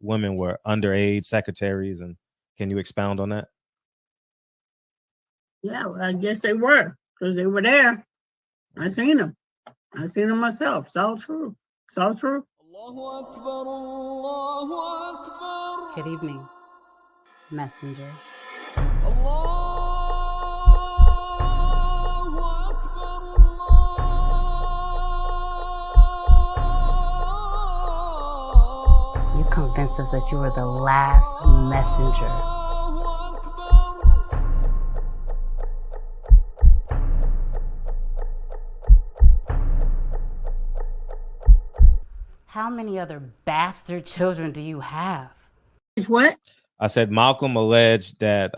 women were underage secretaries, and can you expound on that? Yeah, well, I guess they were, because they were there. I seen them. I seen them myself. It's all true. It's all true. Good evening, messenger. You convinced us that you were the last messenger. How many other bastard children do you have? It's what? I said Malcolm alleged that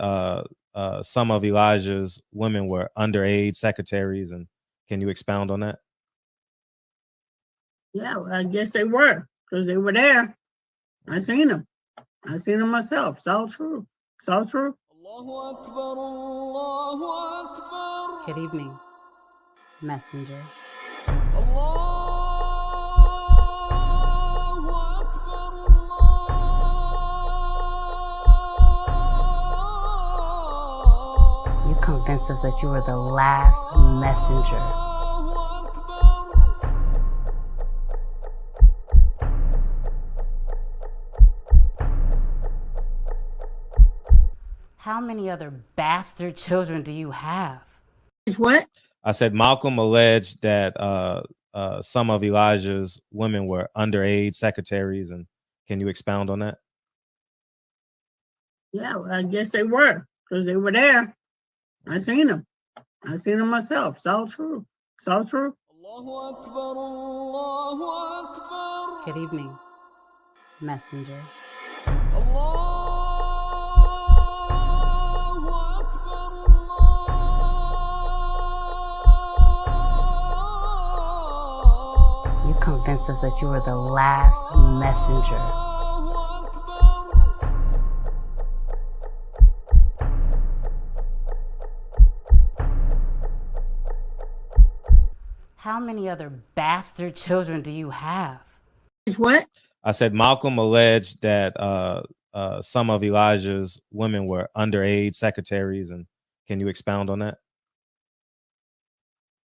some of Elijah's women were underage secretaries, and can you expound on that? Yeah, well, I guess they were, because they were there. I seen them. I seen them myself. It's all true. It's all true. Good evening, messenger. You convinced us that you were the last messenger. How many other bastard children do you have? It's what? I said Malcolm alleged that some of Elijah's women were underage secretaries, and can you expound on that? Yeah, well, I guess they were, because they were there. I seen them. I seen them myself. It's all true. It's all true. Good evening, messenger. You convinced us that you were the last messenger. How many other bastard children do you have? It's what? I said Malcolm alleged that some of Elijah's women were underage secretaries, and can you expound on that?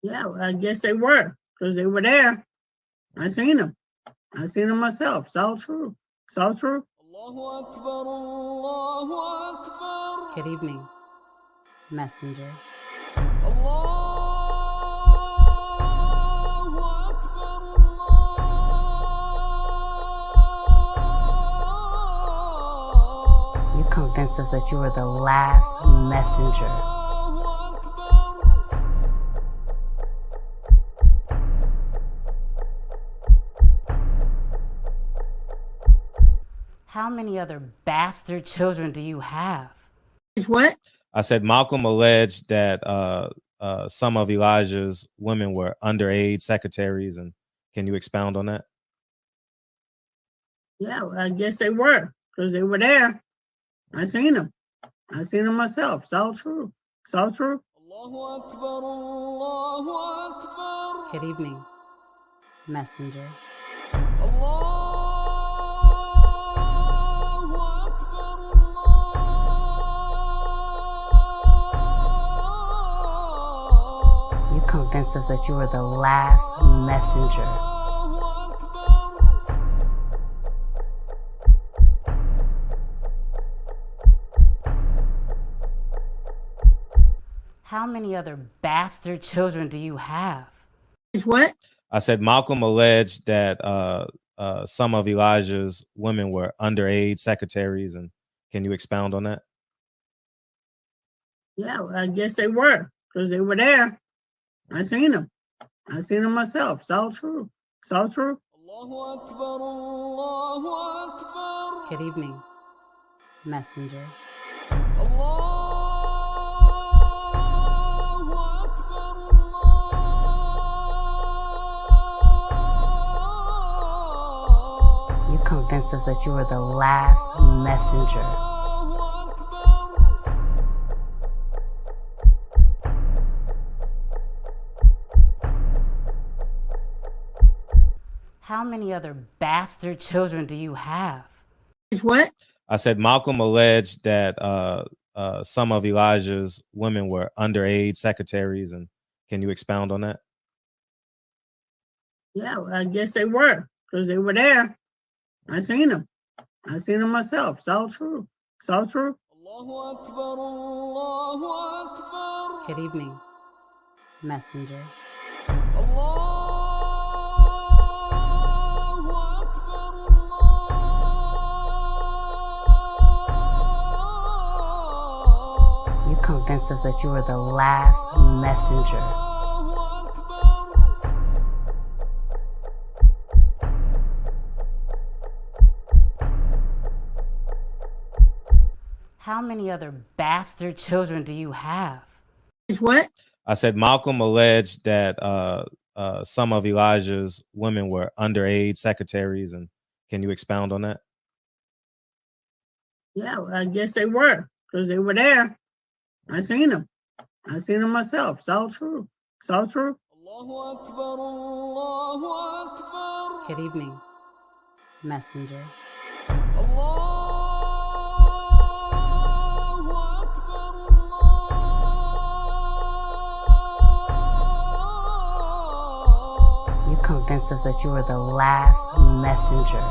Yeah, well, I guess they were, because they were there. I seen them. I seen them myself. It's all true. It's all true. Good evening, messenger. You convinced us that you were the last messenger. How many other bastard children do you have? It's what? I said Malcolm alleged that some of Elijah's women were underage secretaries, and can you expound on that? Yeah, well, I guess they were, because they were there. I seen them. I seen them myself. It's all true. It's all true. Good evening, messenger. You convinced us that you were the last messenger. How many other bastard children do you have? It's what? I said Malcolm alleged that some of Elijah's women were underage secretaries, and can you expound on that? Yeah, well, I guess they were, because they were there. I seen them. I seen them myself. It's all true. It's all true. Good evening, messenger. You convinced us that you were the last messenger. How many other bastard children do you have? Is what? I said Malcolm alleged that some of Elijah's women were underage secretaries, and can you expound on that? Yeah, well, I guess they were, because they were there. I seen them. I seen them myself. It's all true. It's all true. Good evening, messenger. You convinced us that you were the last messenger. How many other bastard children do you have? Is what? I said Malcolm alleged that some of Elijah's women were underage secretaries, and can you expound on that? Yeah, well, I guess they were, because they were there. I seen them. I seen them myself. It's all true. It's all true. Good evening, messenger. You convinced us that you were the last messenger.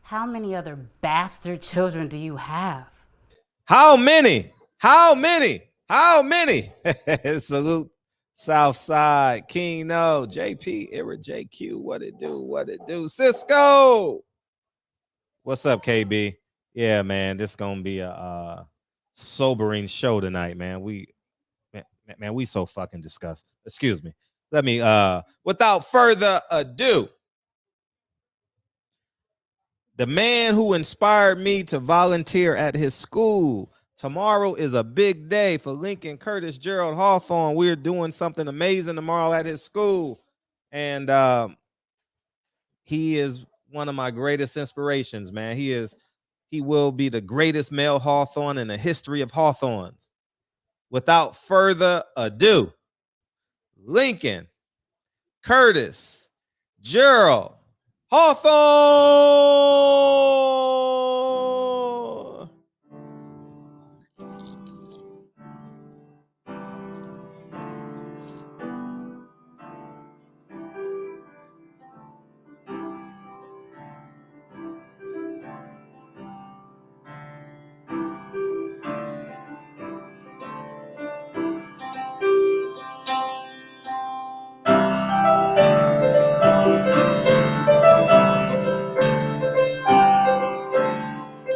How many other bastard children do you have? How many? How many? How many? Salute Southside, King No, JP, Era JQ. What it do? What it do? Cisco. What's up, KB? Yeah, man, this gonna be a sobering show tonight, man. We so fucking disgusted. Excuse me. Let me without further ado, the man who inspired me to volunteer at his school. Tomorrow is a big day for Lincoln Curtis Gerald Hawthorne. We're doing something amazing tomorrow at his school. And he is one of my greatest inspirations, man. He will be the greatest male Hawthorne in the history of Hawthorns. Without further ado, Lincoln Curtis Gerald Hawthorne.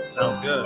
Sounds good.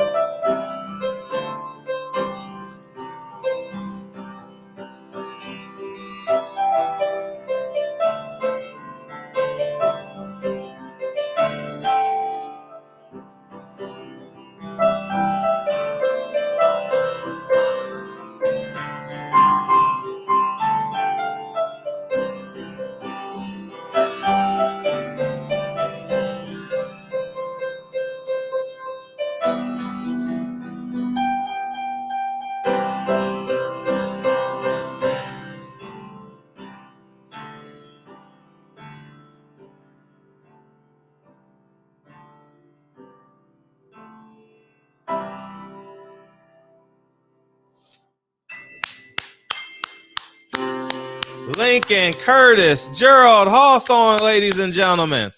Lincoln Curtis Gerald Hawthorne, ladies and gentlemen.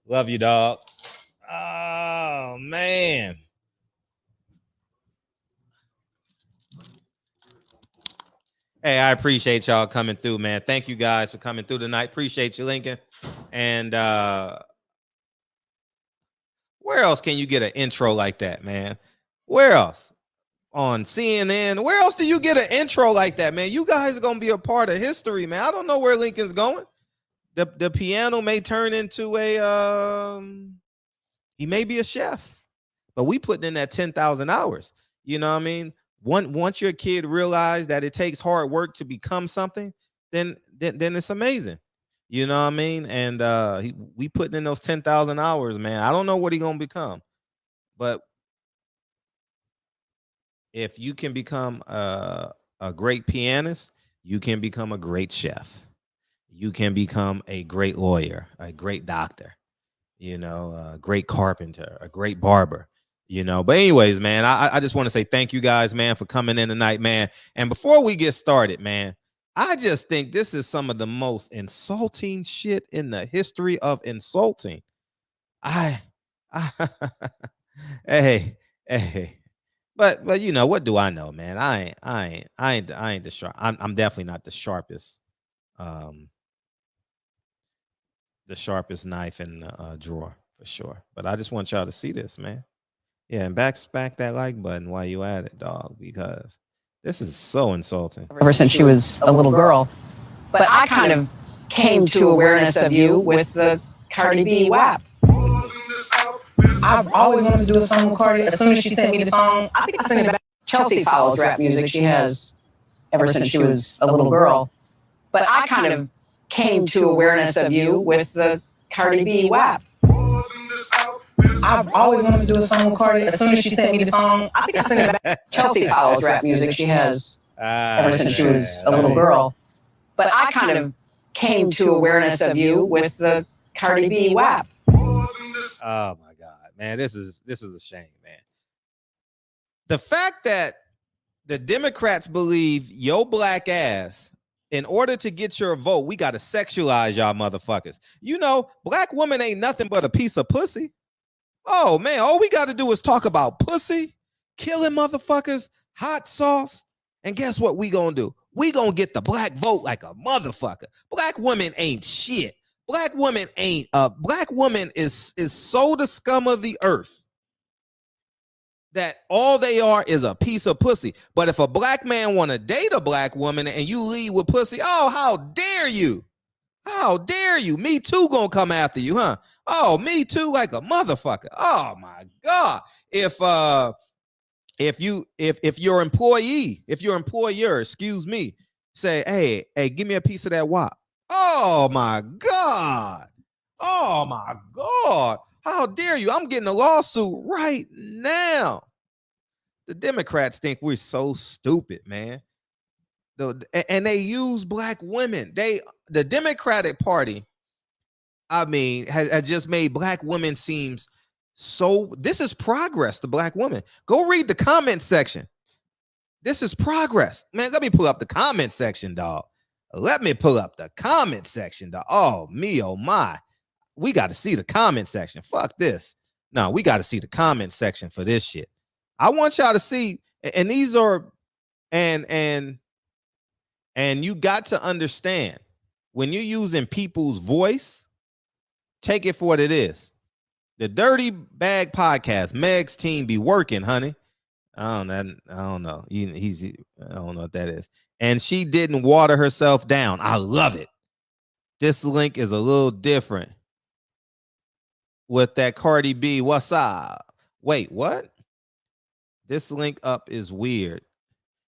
Love you, dog. Oh, man. Hey, I appreciate y'all coming through, man. Thank you guys for coming through tonight. Appreciate you, Lincoln. And where else can you get an intro like that, man? Where else? On CNN? Where else do you get an intro like that, man? You guys are going to be a part of history, man. I don't know where Lincoln's going. The piano may turn into he may be a chef, but we putting in that 10,000 hours. You know what I mean? Once your kid realizes that it takes hard work to become something, then it's amazing. You know what I mean? And we putting in those 10,000 hours, man. I don't know what he's gonna become, but if you can become a great pianist, you can become a great chef. You can become a great lawyer, a great doctor, a great carpenter, a great barber, But anyways, man, I just want to say thank you guys, man, for coming in tonight, man. And before we get started, man, I just think this is some of the most insulting shit in the history of insulting. I hey, hey. But what do I know, man? I ain't the sharp. I'm definitely not the sharpest knife in the drawer for sure. But I just want y'all to see this, man. Yeah, and smack that like button while you at it, dog, because this is so insulting. Ever since she was a little girl. But I kind of came to awareness of you with the Cardi B WAP. I've always wanted to do a song with Cardi. As soon as she sent me the song, I think I sent it back. Chelsea follows rap music. She has ever since she was a little girl. But I kind of came to awareness of you with the Cardi B WAP. I've always wanted to do a song with Cardi. As soon as she sent me the song, I think I sent it back. Chelsea follows rap music. She has ever since she was a little girl. But I kind of came to awareness of you with the Cardi B WAP. Oh my God, man, this is a shame, man. The fact that the Democrats believe your black ass, in order to get your vote, we got to sexualize y'all motherfuckers. Black woman ain't nothing but a piece of pussy. Oh man, all we got to do is talk about pussy, killing motherfuckers, hot sauce, and guess what we gonna do? We gonna get the black vote like a motherfucker. Black women ain't shit. Black woman is so the scum of the earth that all they are is a piece of pussy. But if a black man want to date a black woman and you lead with pussy, oh, how dare you? How dare you? Me too gonna come after you, huh? Oh, me too, like a motherfucker. Oh my God. If your employer, excuse me, say, hey, give me a piece of that WAP. Oh my God. Oh my God. How dare you? I'm getting a lawsuit right now. The Democrats think we're so stupid, man. And they use black women. The Democratic Party, has just made black women seems so. This is progress to black women. Go read the comment section. This is progress, man. Let me pull up the comment section, dog. Let me pull up the comment section, dog. Oh me, oh my. We got to see the comment section. Fuck this. No, we got to see the comment section for this shit. I want y'all to see, and these are, and you got to understand when you're using people's voice, take it for what it is. The Dirty Bag Podcast, Meg's team be working, honey. I don't know. I don't know what that is. And she didn't water herself down. I love it. This link is a little different. With that Cardi B, what's up? Wait, what? This link up is weird.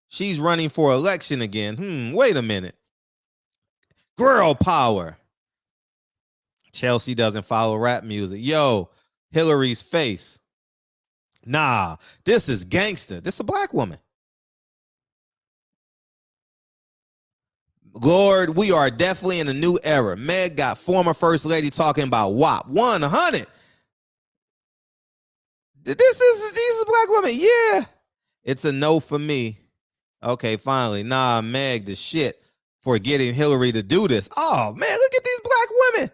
She's running for election again. Wait a minute. Girl power. Chelsea doesn't follow rap music. Yo, Hillary's face. Nah, this is gangster. This is a black woman. Lord, we are definitely in a new era. Meg got former first lady talking about WAP 100. These are black women. Yeah, it's a no for me. Okay, finally. Nah, Meg, the shit for getting Hillary to do this. Oh man, look at these black women.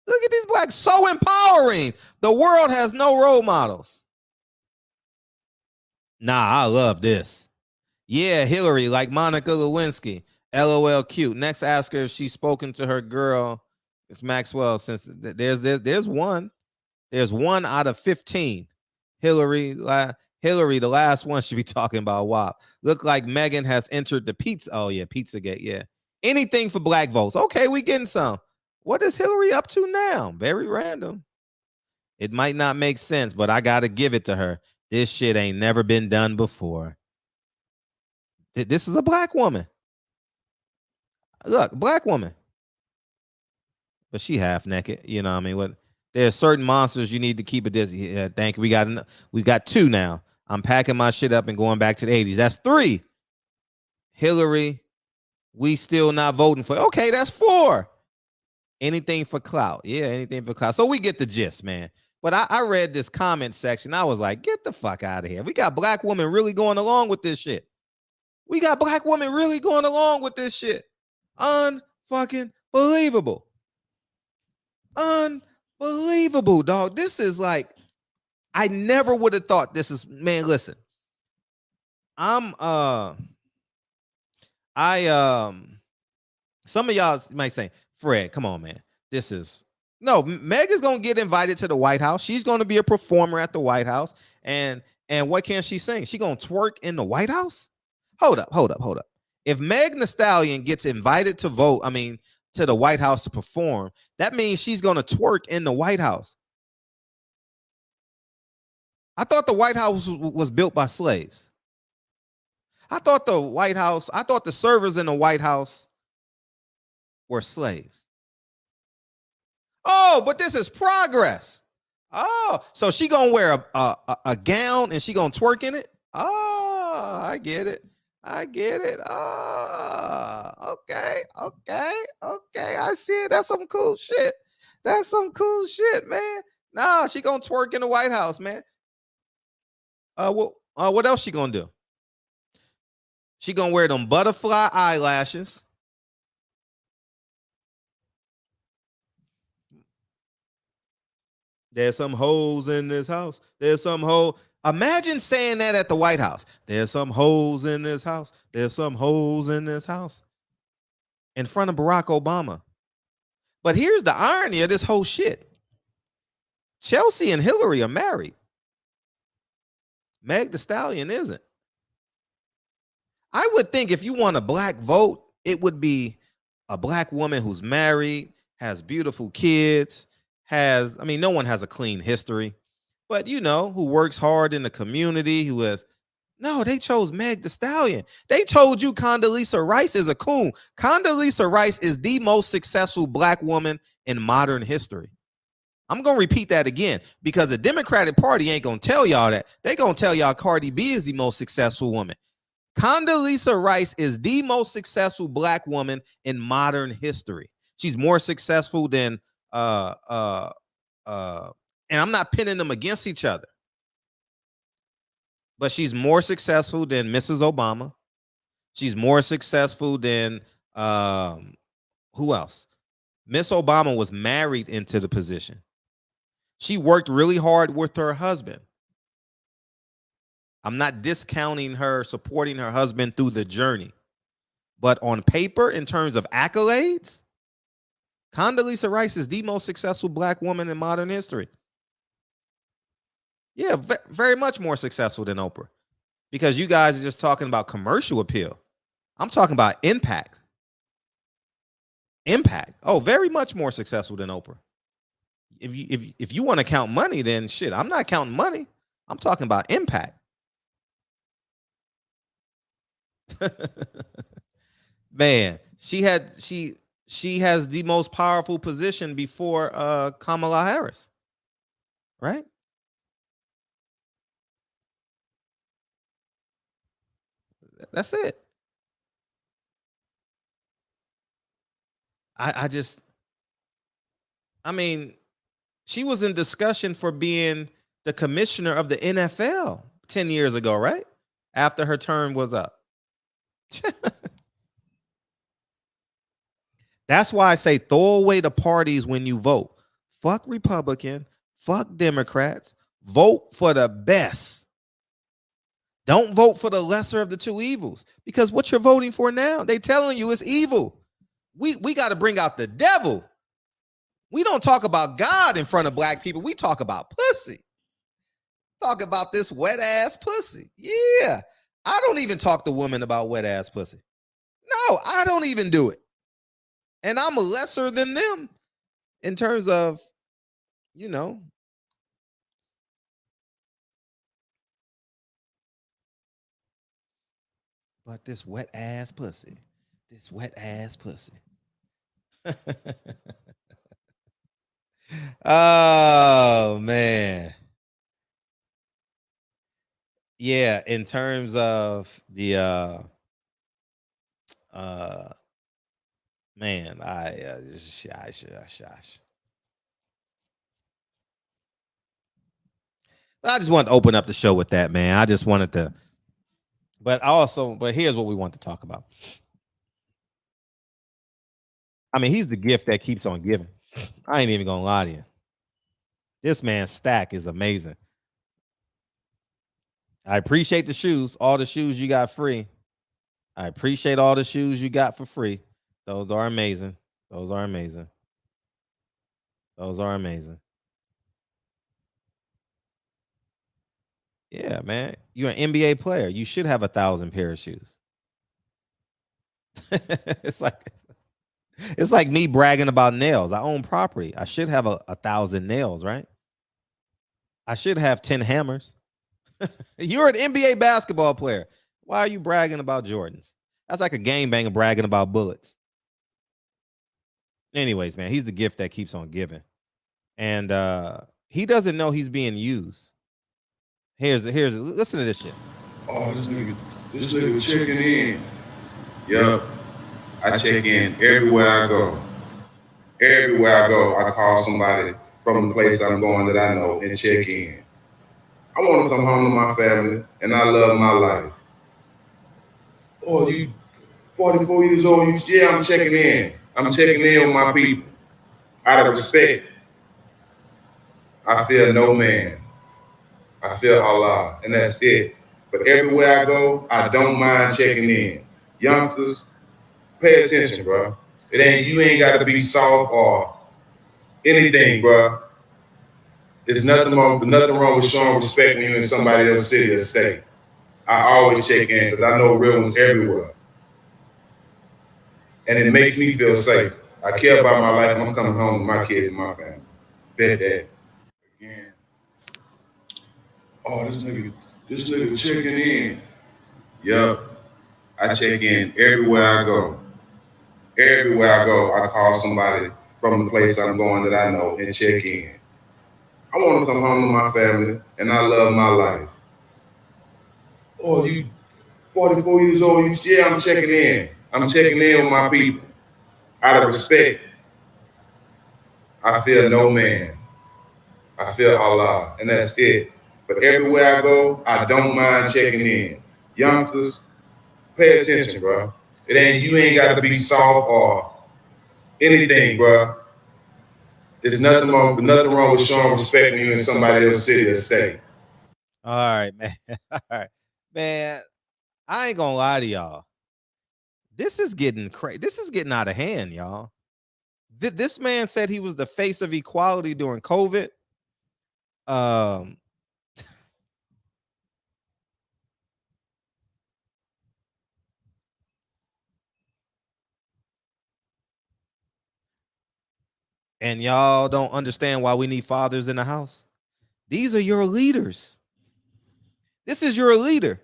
Look at these blacks, so empowering. The world has no role models. Nah, I love this. Yeah, Hillary, like Monica Lewinsky. LOL cute. Next, ask her if she's spoken to her girl. It's Maxwell. Since there's one. There's 1 out of 15. Hillary, the last one, should be talking about WAP. Look like Megan has entered the pizza. Oh yeah, Pizzagate. Yeah, anything for black votes. Okay, we getting some. What is Hillary up to now? Very random. It might not make sense, but I gotta give it to her. This shit ain't never been done before. This is a black woman. Look, black woman. But she half naked. You know what I mean? What? There's certain monsters you need to keep it this. Yeah, thank you. We got 2 now. I'm packing my shit up and going back to the 80s. That's 3. Hillary, we still not voting for. Okay, that's 4. Anything for clout. Yeah, anything for clout. So we get the gist, man. But I read this comment section. I was like, get the fuck out of here. We got black women really going along with this shit. We got black women really going along with this shit. Unfucking believable. Unbelievable, dog. This is like, I never would have thought this is, man, listen. Some of y'all might say, Fred, come on, man. This is no, Meg is gonna get invited to the White House. She's gonna be a performer at the White House. And what can she sing? She gonna twerk in the White House? Hold up. If Meg Thee Stallion gets invited to vote, to the White House to perform, that means she's gonna twerk in the White House. I thought the White House was built by slaves. I thought the servers in the White House were slaves. Oh, but this is progress. Oh, so she gonna wear a gown and she gonna twerk in it? Oh, I get it. Oh, okay. I see it. That's some cool shit. Man. Nah, she gonna twerk in the White House, man. What else she gonna do? She gonna wear them butterfly eyelashes. There's some holes in this house. There's some hole. Imagine saying that at the White House. There's some holes in this house. There's some holes in this house. In front of Barack Obama. But here's the irony of this whole shit. Chelsea and Hillary are married. Meg Thee Stallion isn't. I would think if you want a black vote, it would be a black woman who's married, has beautiful kids, no one has a clean history, but who works hard in the community, no, they chose Meg Thee Stallion. They told you Condoleezza Rice is a coon. Condoleezza Rice is the most successful black woman in modern history. I'm going to repeat that again because the Democratic Party ain't going to tell y'all that. They going to tell y'all Cardi B is the most successful woman. Condoleezza Rice is the most successful black woman in modern history. She's more successful than and I'm not pinning them against each other, but she's more successful than Mrs. Obama. She's more successful than who else? Miss Obama was married into the position. She worked really hard with her husband. I'm not discounting her supporting her husband through the journey, but on paper, in terms of accolades, Condoleezza Rice is the most successful black woman in modern history. Yeah, very much more successful than Oprah, because you guys are just talking about commercial appeal. I'm talking about impact. Oh, very much more successful than Oprah. If you want to count money, then shit, I'm not counting money. I'm talking about impact. Man, she has the most powerful position before Kamala Harris, right? That's it. She was in discussion for being the commissioner of the NFL 10 years ago, right? After her term was up. That's why I say throw away the parties when you vote. Fuck Republican, fuck Democrats, vote for the best. Don't vote for the lesser of the two evils, because what you're voting for now, they telling you it's evil. We got to bring out the devil. We don't talk about God in front of black people. We talk about pussy. Talk about this wet ass pussy. Yeah. I don't even talk to women about wet ass pussy. No, I don't even do it. And I'm lesser than them in terms of, but this wet ass pussy. Oh, man. Yeah, in terms of the Man, shush. I just wanted to open up the show with that, man. I just wanted to, but here's what we want to talk about. I mean, he's the gift that keeps on giving. I ain't even gonna lie to you. This man's stack is amazing. I appreciate the shoes, all the shoes you got free. I appreciate all the shoes you got for free. Those are amazing. Those are amazing. Those are amazing. Yeah, man. You're an NBA player. You should have 1,000 pair of shoes. it's like me bragging about nails. I own property. I should have 1,000 nails, right? I should have 10 hammers. You're an NBA basketball player. Why are you bragging about Jordans? That's like a game banger bragging about bullets. Anyways, man, he's the gift that keeps on giving. And he doesn't know he's being used. Here's listen to this shit. Oh, this nigga checking in. Yup. I check in everywhere I go. Everywhere I go, I call somebody from the place I'm going that I know and check in. I want to come home to my family, and I love my life. Oh, you 44 years old? Yeah, I'm checking in. I'm checking in with my people. Out of respect, I fear no man. I fear Allah, and that's it. But everywhere I go, I don't mind checking in. Youngsters, pay attention, bro. You ain't got to be soft or anything, bro. There's nothing wrong with showing respect when you're in somebody else's city or state. I always check in because I know real ones everywhere. And it makes me feel safe. I care about my life. I'm coming home with my kids and my family. Bet that. Again. Oh, this nigga checking in. Yup. I check in everywhere I go. Everywhere I go, I call somebody from the place I'm going that I know and check in. I want to come home to my family, and I love my life. Oh, you 44 years old? Yeah, I'm checking in. I'm checking in with my people. Out of respect, I fear no man. I fear Allah, and that's it. But everywhere I go, I don't mind checking in. Youngsters, pay attention, bro. You ain't got to be soft or anything, bro. There's nothing wrong with showing respect when you're in somebody else's city or state. All right, man. All right, man. I ain't gonna lie to y'all. This is getting crazy. This is getting out of hand, y'all. This man said he was the face of equality during COVID. And y'all don't understand why we need fathers in the house. These are your leaders. This is your leader.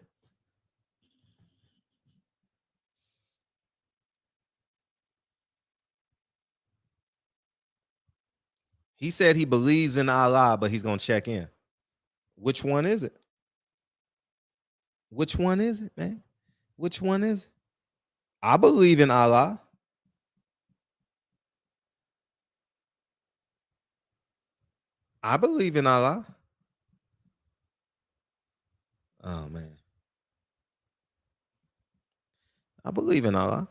He said he believes in Allah, but he's going to check in. Which one is it? Which one is it, man? Which one is it? I believe in Allah. I believe in Allah. Oh, man. I believe in Allah.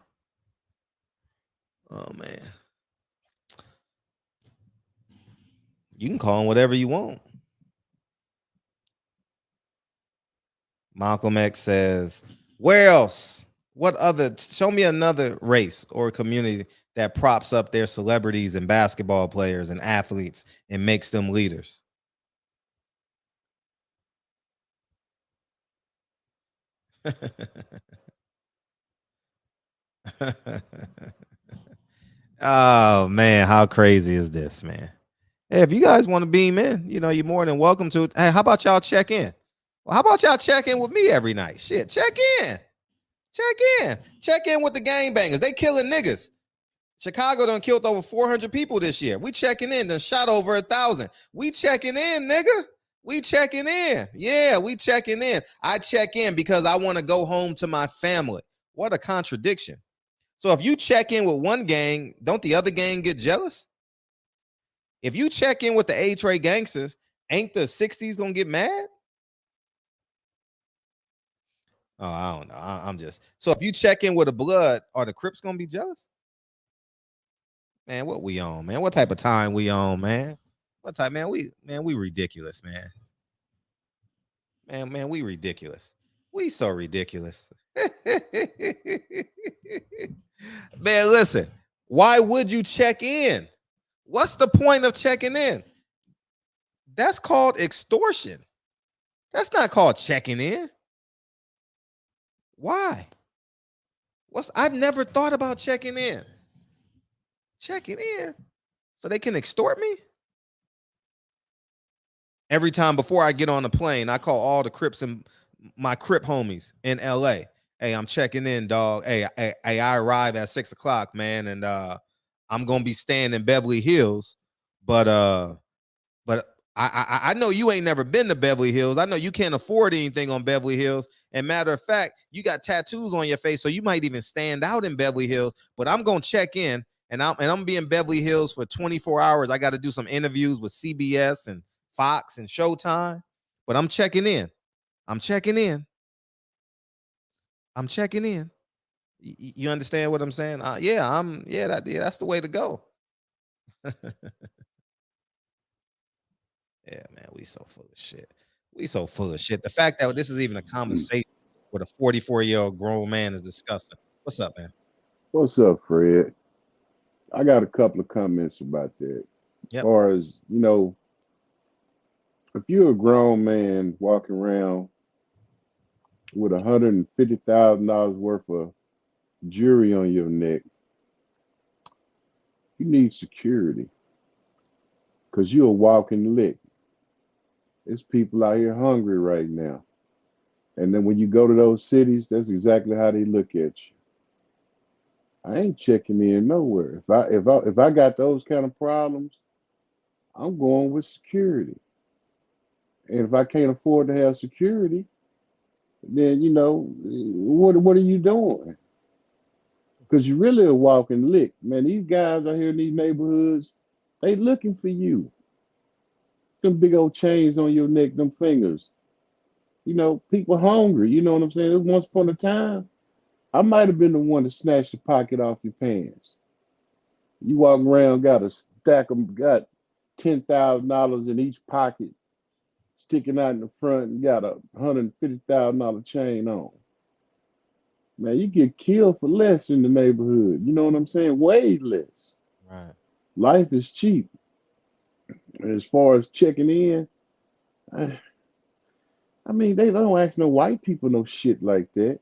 Oh, man. You can call him whatever you want. Malcolm X says, where else? What other? Show me another race or community that props up their celebrities and basketball players and athletes and makes them leaders. Oh, man, how crazy is this, man? Hey, if you guys want to beam in, you're more than welcome to. Hey, how about y'all check in? Well, how about y'all check in with me every night? Shit, check in. Check in with the gangbangers. They killing niggas. Chicago done killed over 400 people this year. We checking in, done shot over 1,000. We checking in, nigga. We checking in. Yeah, we checking in. I check in because I want to go home to my family. What a contradiction. So if you check in with one gang, don't the other gang get jealous? If you check in with the A-Tray gangsters, ain't the 60s gonna get mad? Oh, I don't know. I'm just so if you check in with a blood, are the Crips gonna be jealous? Man, what we on, man? What type of time we on, man? What type, man? We ridiculous, man. Man, we ridiculous. We so ridiculous. Man, listen. Why would you check in? What's the point of checking in? That's called extortion. That's not called checking in. Why? I've never thought about checking in. Checking in so they can extort me? Every time before I get on the plane, I call all the Crips and my Crip homies in LA. Hey, I'm checking in, dog. Hey, I arrive at 6 o'clock, man, and I'm gonna be staying in Beverly Hills, but I know you ain't never been to Beverly Hills. I know you can't afford anything on Beverly Hills. And matter of fact, you got tattoos on your face, so you might even stand out in Beverly Hills. But I'm gonna check in, and I'm gonna be in Beverly Hills for 24 hours. I got to do some interviews with CBS and Fox and Showtime. But I'm checking in. I'm checking in. I'm checking in. You understand what I'm saying? That's the way to go. Yeah, man, we so full of shit. We so full of shit. The fact that this is even a conversation with a 44-year-old grown man is disgusting. What's up, man? What's up, Fred? I got a couple of comments about that. Yep. As far as, if you're a grown man walking around with $150,000 worth of jewelry on your neck, you need security because you're a walking lick. There's people out here hungry right now. And then when you go to those cities, that's exactly how they look at you. I ain't checking in nowhere. If I got those kind of problems, I'm going with security. And if I can't afford to have security, then what are you doing? Because you're really a walking lick. Man, these guys out here in these neighborhoods, they looking for you. Them big old chains on your neck, them fingers. People hungry. You know what I'm saying? Once upon a time, I might have been the one to snatch the pocket off your pants. You walk around, got a stack of, got $10,000 in each pocket, sticking out in the front, and got a $150,000 chain on. Man, you get killed for less in the neighborhood. You know what I'm saying? Way less. Right. Life is cheap. And as far as checking in, I mean, they don't ask no white people no shit like that.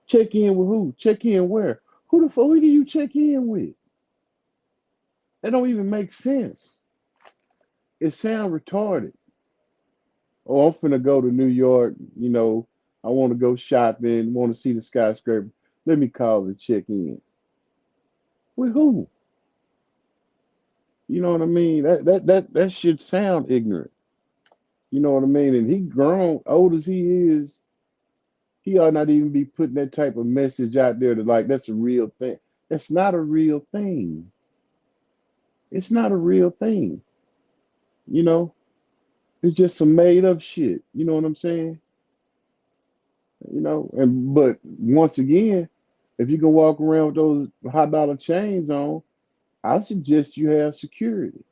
Check in with who? Check in where? Who do you check in with? That don't even make sense. It sounds retarded. Oh, I'm finna go to New York, I want to go shopping, want to see the skyscraper. Let me call and check in. With who? You know what I mean? That should sound ignorant. You know what I mean? And he grown, old as he is, he ought not even be putting that type of message out there that's a real thing. That's not a real thing. It's not a real thing. It's just some made up shit. You know what I'm saying? But once again, if you can walk around with those high dollar chains on, I suggest you have security.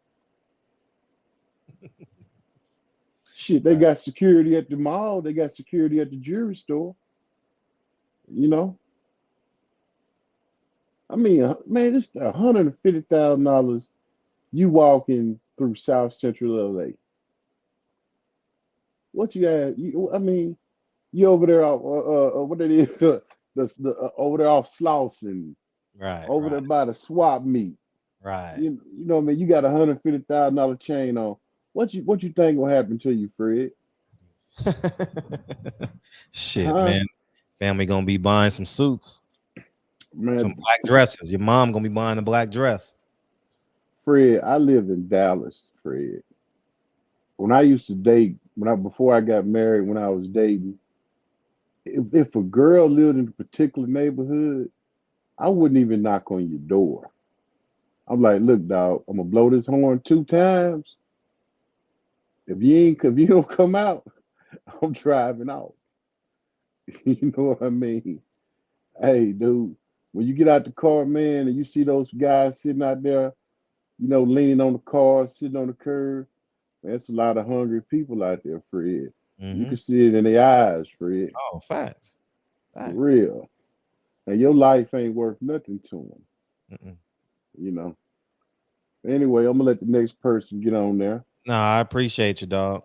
Shit, they got security at the mall. They got security at the jewelry store. I mean, man, it's $150,000. You walking through South Central LA. What you got? I mean, you over there, what it is, over there off Slauson, Right. over there by the swap meet. Right. You know what I mean? You got $150,000 chain on. What you think will happen to you, Fred? Shit, man. Family gonna be buying some suits, man, some black dresses. Your mom gonna be buying a black dress. Fred, I live in Dallas, Fred. When I used to date, before I got married, when I was dating, if a girl lived in a particular neighborhood, I wouldn't even knock on your door. I'm like, look, dog, I'm gonna blow this horn 2 times. If you don't come out, I'm driving off. You know what I mean? Hey, dude, when you get out the car, man, and you see those guys sitting out there, leaning on the car, sitting on the curb, man, that's a lot of hungry people out there, Fred. You can see it in their eyes, Fred. Oh, facts. For real. And your life ain't worth nothing to them. Anyway, I'm gonna let the next person get on there. No, I appreciate you, dog.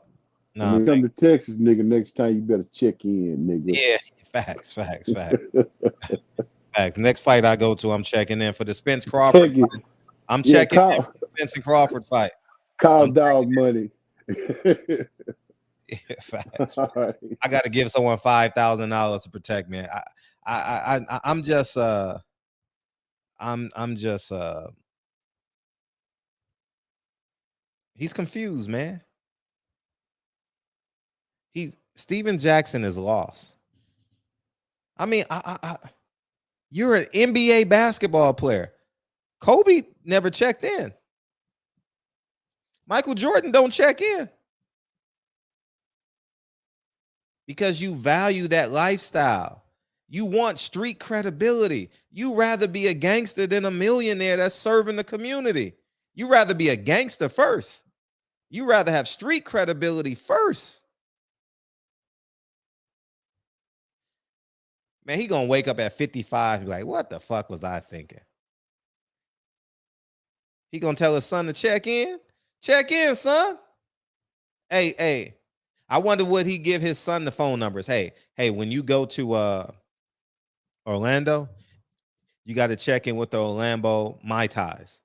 No, when you come to Texas, nigga, next time you better check in, nigga. Yeah, facts. Facts. Next fight I go to, I'm checking in for the Spence Crawford fight. I'm checking in for the Spence and Crawford fight. Call dog money. Yeah, facts. Right. I got to give someone $5,000 to protect me. I'm just he's confused, man. Steven Jackson is lost. I mean, you're an NBA basketball player. Kobe never checked in. Michael Jordan don't check in. Because you value that lifestyle. You want street credibility. You rather be a gangster than a millionaire that's serving the community. You rather be a gangster first. You rather have street credibility first. Man, he gonna wake up at 55 and be like, what the fuck was I thinking? He gonna tell his son to check in? Check in, son. Hey. I wonder would he give his son the phone numbers? Hey, when you go to Orlando, you got to check in with the Orlando Mai Tais.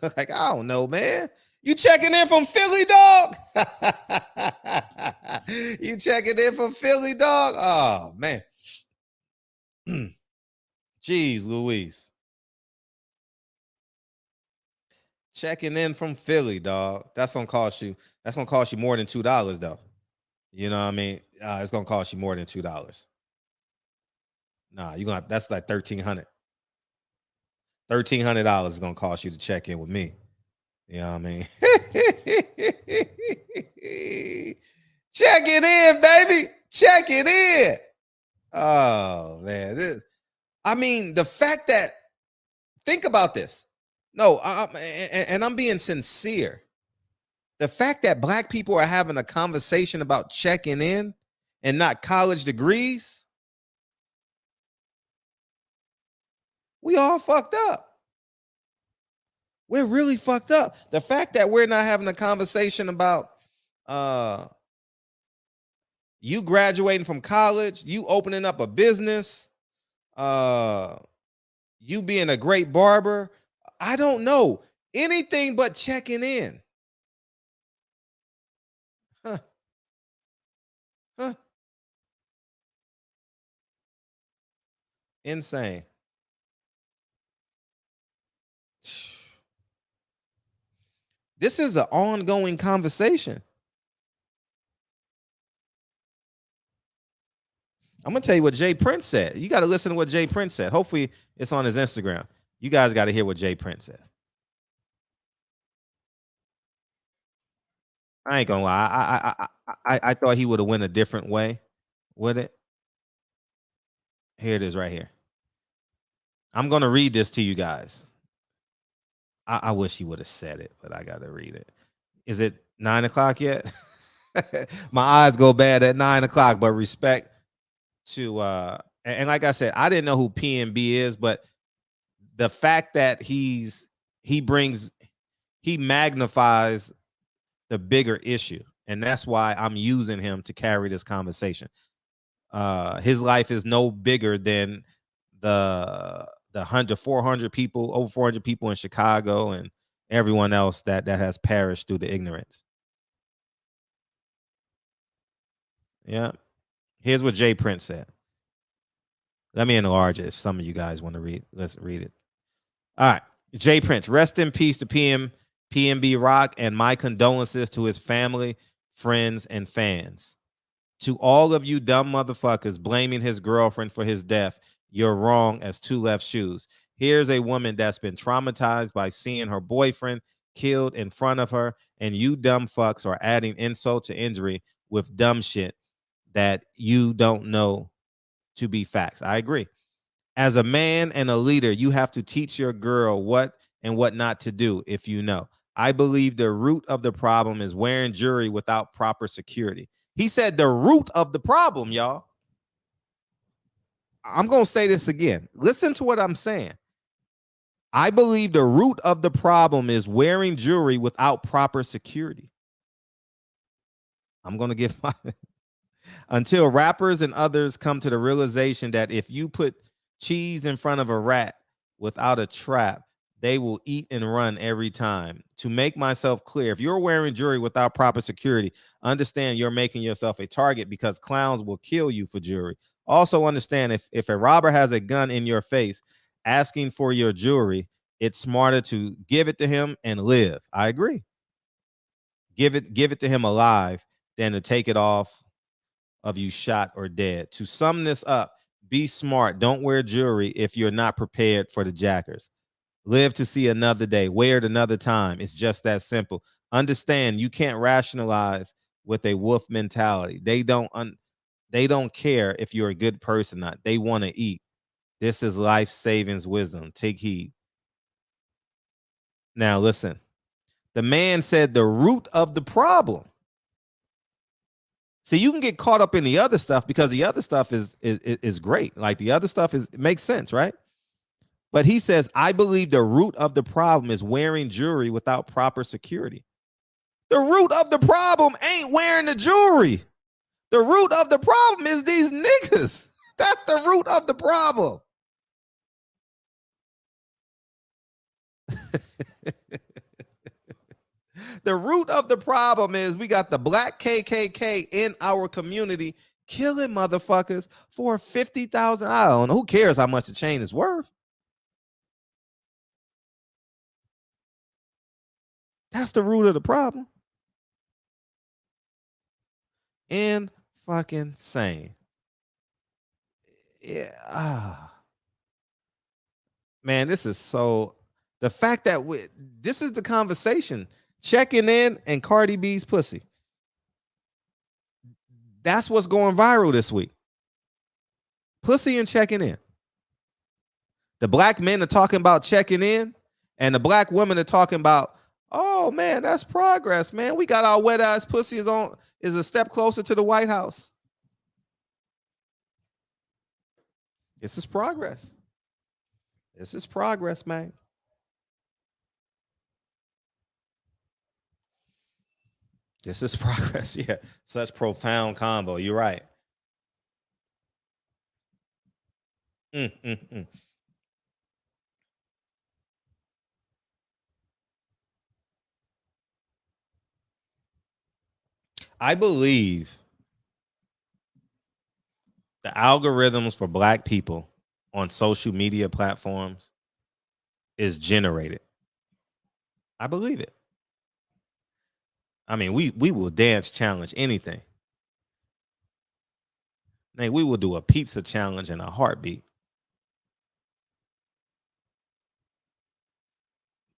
Like, I don't know, man. You checking in from Philly, dog? You checking in from Philly, dog? Oh, man. Jeez, Louise. Checking in from Philly, dog. That's gonna cost you more than $2, though. You know what I mean? It's gonna cost you more than $2. Nah, that's like $1,300. $1,300 is gonna cost you to check in with me. You know what I mean? Check it in, baby. Check it in. Oh man. The fact that, think about this. No, and I'm being sincere. The fact that black people are having a conversation about checking in and not college degrees, we all fucked up. We're really fucked up. The fact that we're not having a conversation about you graduating from college, you opening up a business, you being a great barber, I don't know. Anything but checking in. Huh. Insane. This is an ongoing conversation. I'm going to tell you what Jay Prince said. You got to listen to what Jay Prince said. Hopefully it's on his Instagram. You guys got to hear what Jay Prince said. I ain't gonna lie. I thought he would have went a different way with it. Here it is right here. I'm gonna read this to you guys. I wish he would have said it, but I gotta read it. Is it 9 o'clock yet? My eyes go bad at 9 o'clock, but respect to and like I said, I didn't know who PNB is, but the fact that he magnifies the bigger issue, and that's why I'm using him to carry this conversation. His life is no bigger than the 400 people, over 400 people in Chicago, and everyone else that has perished through the ignorance. Yeah. Here's what Jay Prince said. Let me enlarge it if some of you guys want to read. Let's read it. All right. Jay Prince, rest in peace to PNB Rock, and my condolences to his family, friends, and fans. To all of you dumb motherfuckers blaming his girlfriend for his death, you're wrong as two left shoes. Here's a woman that's been traumatized by seeing her boyfriend killed in front of her, and you dumb fucks are adding insult to injury with dumb shit that you don't know to be facts. I agree. As a man and a leader, you have to teach your girl what and what not to do if you know. I believe the root of the problem is wearing jewelry without proper security. He said the root of the problem, y'all. I'm going to say this again. Listen to what I'm saying. I believe the root of the problem is wearing jewelry without proper security. I'm going to give my until rappers and others come to the realization that if you put cheese in front of a rat without a trap, they will eat and run every time. To make myself clear, if you're wearing jewelry without proper security, understand you're making yourself a target because clowns will kill you for jewelry. Also understand if a robber has a gun in your face asking for your jewelry, it's smarter to give it to him and live. I agree. Give it to him alive than to take it off of you shot or dead. To sum this up, be smart. Don't wear jewelry if you're not prepared for the jackers. Live to see another day. Wear it another time. It's just that simple. Understand you can't rationalize with a wolf mentality. They don't care if you're a good person or not. They want to eat. This is life savings wisdom. Take heed. Now listen. The man said the root of the problem. See, you can get caught up in the other stuff because the other stuff is great. Like the other stuff it makes sense, right? But he says, I believe the root of the problem is wearing jewelry without proper security. The root of the problem ain't wearing the jewelry. The root of the problem is these niggas. That's the root of the problem. The root of the problem is we got the black KKK in our community killing motherfuckers for 50,000. I don't know. Who cares how much the chain is worth? That's the root of the problem. And fucking sane. Yeah. Man, this is so. The fact that this is the conversation. Checking in and Cardi B's pussy. That's what's going viral this week. Pussy and checking in. The black men are talking about checking in, and the black women are talking about, oh man, that's progress, man. We got our wet ass pussy is a step closer to the White House. This is progress. This is progress, man. This is progress. Yeah, such profound convo. You're right. I believe the algorithms for black people on social media platforms is generated. I believe it. I mean, we will dance challenge anything. Man, we will do a pizza challenge in a heartbeat.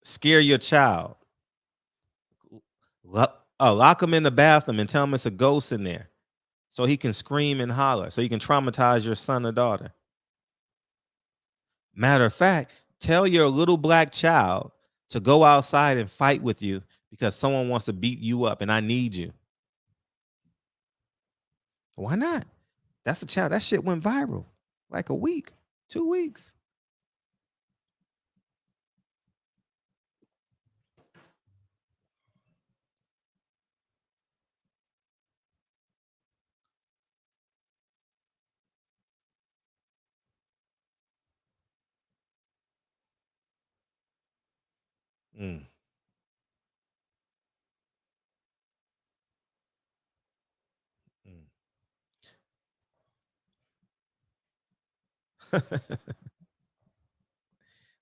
Scare your child. Lock him in the bathroom and tell him it's a ghost in there so he can scream and holler, so you can traumatize your son or daughter. Matter of fact, tell your little black child to go outside and fight with you because someone wants to beat you up and I need you. Why not? That's a child. That shit went viral like a week, 2 weeks. Mm.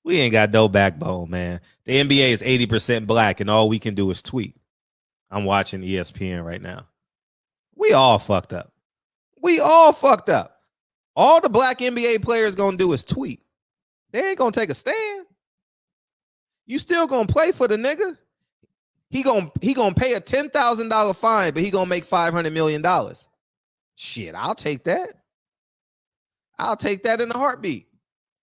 We ain't got no backbone, man. The NBA is 80% black and all we can do is tweet. I'm watching ESPN right now. We all fucked up. We all fucked up. All the black NBA players gonna do is tweet. They ain't gonna take a stand. You still gonna play for the nigga? He gonna pay a $10,000 fine, but he gonna make $500 million. Shit, I'll take that. I'll take that in a heartbeat.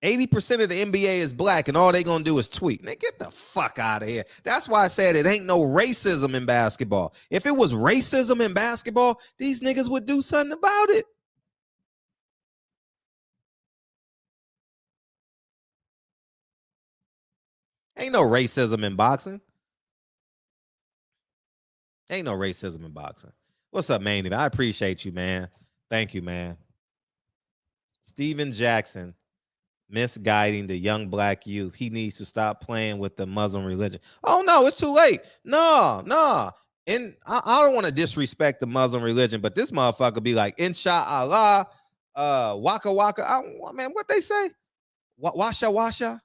80% of the NBA is black, and all they gonna do is tweet. Now get the fuck out of here. That's why I said it ain't no racism in basketball. If it was racism in basketball, these niggas would do something about it. Ain't no racism in boxing. Ain't no racism in boxing. What's up, man? I appreciate you, man. Thank you, man. Stephen Jackson misguiding the young black youth. He needs to stop playing with the Muslim religion. Oh, no, it's too late. No. And I don't want to disrespect the Muslim religion, but this motherfucker be like, Inshallah, waka waka. Man, what they say? Washa.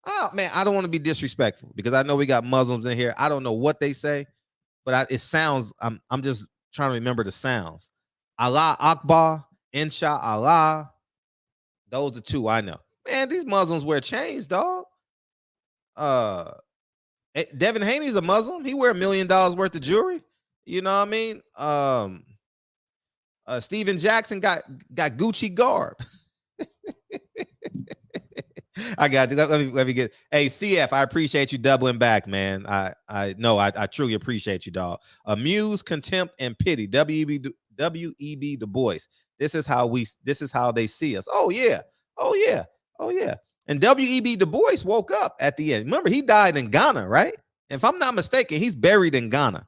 Oh, man, I don't want to be disrespectful because I know we got Muslims in here. I don't know what they say, but it sounds, I'm just trying to remember the sounds. Allah Akbar, Inshallah. Those are two I know. Man, these Muslims wear chains, dog. Devin Haney's a Muslim. He wear $1 million worth of jewelry. You know what I mean? Steven Jackson got Gucci garb. I got you. Let me get. Hey, CF, I appreciate you doubling back, man. I truly appreciate you, dog. Amuse, contempt, and pity. W.E.B. Du Bois. This is how they see us. Oh yeah. And W.E.B. Du Bois woke up at the end. Remember, he died in Ghana, right? If I'm not mistaken, he's buried in Ghana.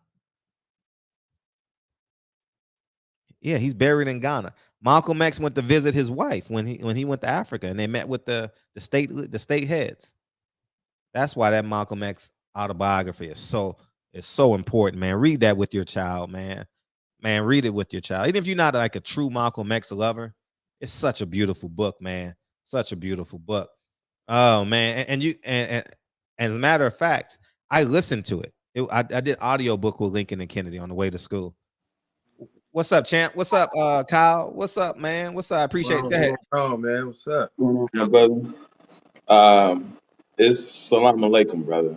Yeah, he's buried in Ghana. Malcolm X went to visit his wife when he went to Africa, and they met with the state heads. That's why that Malcolm X autobiography is so important, man. Read that with your child, man. Man, read it with your child. Even if you're not like a true Malcolm X lover, it's such a beautiful book, man. Such a beautiful book. Oh man, and as a matter of fact, I listened to it. I did audiobook with Lincoln and Kennedy on the way to school. What's up, champ? What's up, Kyle? What's up, man? What's up? I appreciate it. Go ahead. Oh man, what's up? My brother. It's salam alaikum, brother.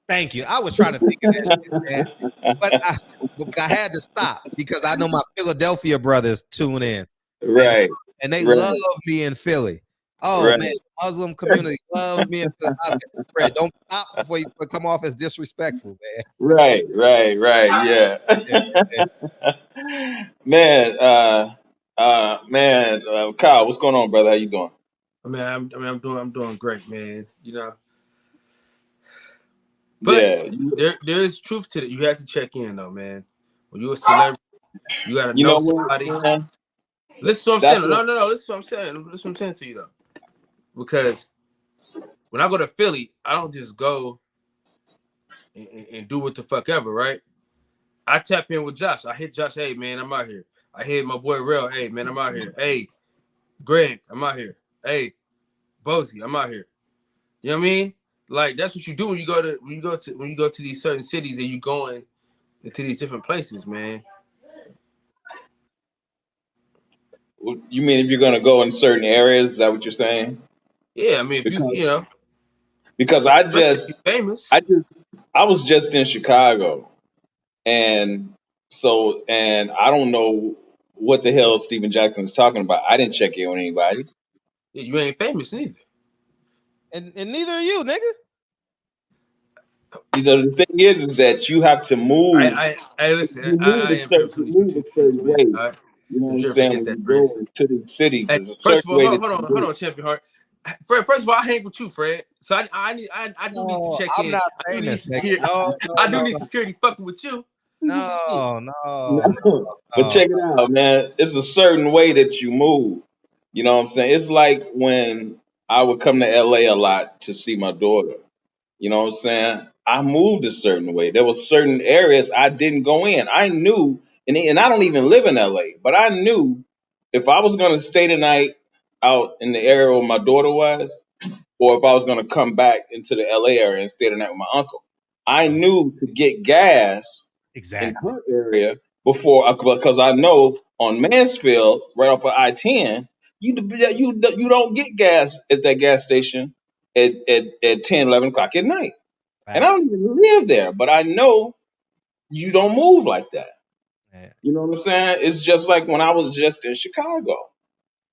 Thank you. I was trying to think of that shit, man. But I had to stop because I know my Philadelphia brothers tune in. Right. And they love me in Philly. Oh man, Muslim community loves me in Philly. Fred, don't stop before you come off as disrespectful, man. Right. Yeah. Man, Kyle, what's going on, brother? How you doing? I'm doing great, man. You know. But there is truth to it. You have to check in though, man. When you're a celebrity, you gotta know somebody. Listen to what I'm saying. No. Listen to what I'm saying. Listen what I'm saying to you though. Because when I go to Philly, I don't just go and do what the fuck ever, right? I tap in with Josh. I hit Josh, hey man, I'm out here. I hit my boy Rel, hey man, I'm out here. Hey, Greg, I'm out here. Hey, Bozy, I'm out here. You know what I mean? Like that's what you do when you go to these certain cities and you going into these different places, man. You mean if you're gonna go in certain areas? Is that what you're saying? Yeah, I mean, if you know, because I famous. I was just in Chicago, and I don't know what the hell Stephen Jackson's talking about. I didn't check in with anybody. Yeah, you ain't famous neither, and neither are you, nigga. You know, the thing is that you have to move. I listen. I am famous on YouTube. Right? You know what I'm saying? When you go into these cities, there's a certain way. Hold on, Champion Heart. Fred, first of all, I hang with you, Fred. So I do need to check in. Not famous, I do need security fucking with you. No. But check it out, man. It's a certain way that you move. You know what I'm saying? It's like when I would come to LA a lot to see my daughter. You know what I'm saying? I moved a certain way. There were certain areas I didn't go in. I knew, and I don't even live in LA, but I knew if I was going to stay the night out in the area where my daughter was, or if I was going to come back into the LA area and stay the night with my uncle, I knew to get gas in her area because I know on Mansfield, right off of I-10, You don't get gas at that gas station at 10, 11 o'clock at night. And I don't even live there, but I know you don't move like that. Yeah. You know what I'm saying? It's just like when I was just in Chicago.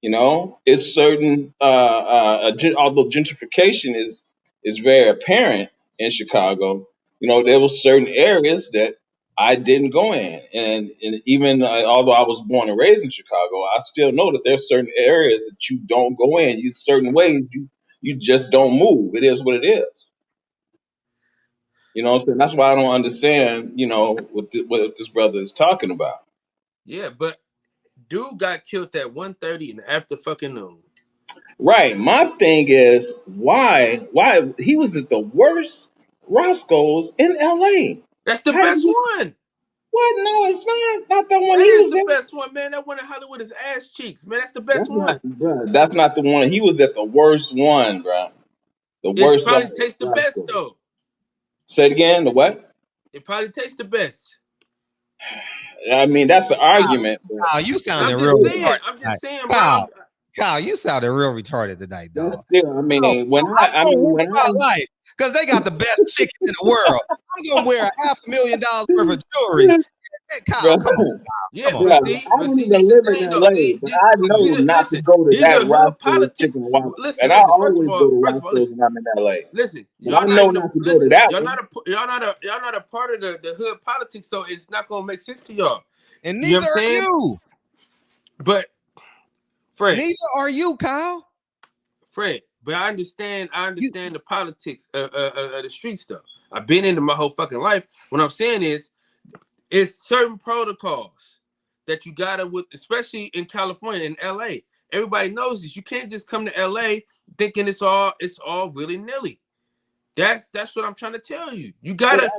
You know, it's certain. Although gentrification is very apparent in Chicago, you know, there were certain areas that I didn't go in, and even although I was born and raised in Chicago, I still know that there's certain areas that you don't go in. You certain ways you just don't move. It is what it is. You know what I'm saying? That's why I don't understand, you know, what this brother is talking about. Yeah, but dude got killed at 1:30 in the after fucking noon. Right. My thing is why he was at the worst Roscoe's in LA. That's the best one. What? No, it's not the one That he is was the at. best one, man. That one in Hollywood is ass cheeks, man. That's the best one. That's not the one. He was at the worst one, bro. The It worst probably one. tastes the best though. Say it again. The what? It probably tastes the best. I mean, that's the argument. Kyle, you sounded I'm real just saying. retarded. I'm just saying, Kyle, bro. Kyle, you sounded real retarded tonight, dog. Still, I mean, when I life, because they got the best chicken in the world. I'm gonna wear $500,000 worth of jewelry. Hey, Kyle, come on, Kyle. Yeah, come on. but see, I don't even live in LA, but I know not to go to that Roscoe's chicken waffle. And I always go to Roscoe's when I'm in LA. Listen, I know not to go to that. Y'all not a part of the hood politics, so it's not gonna make sense to y'all. And neither are you. But Fred, neither are you, Kyle. Fred, but I understand the politics of the street stuff. I've been into my whole fucking life. What I'm saying is, it's certain protocols that you gotta with, especially in California and LA. Everybody knows this. You can't just come to LA thinking it's all willy-nilly. That's what I'm trying to tell you. You gotta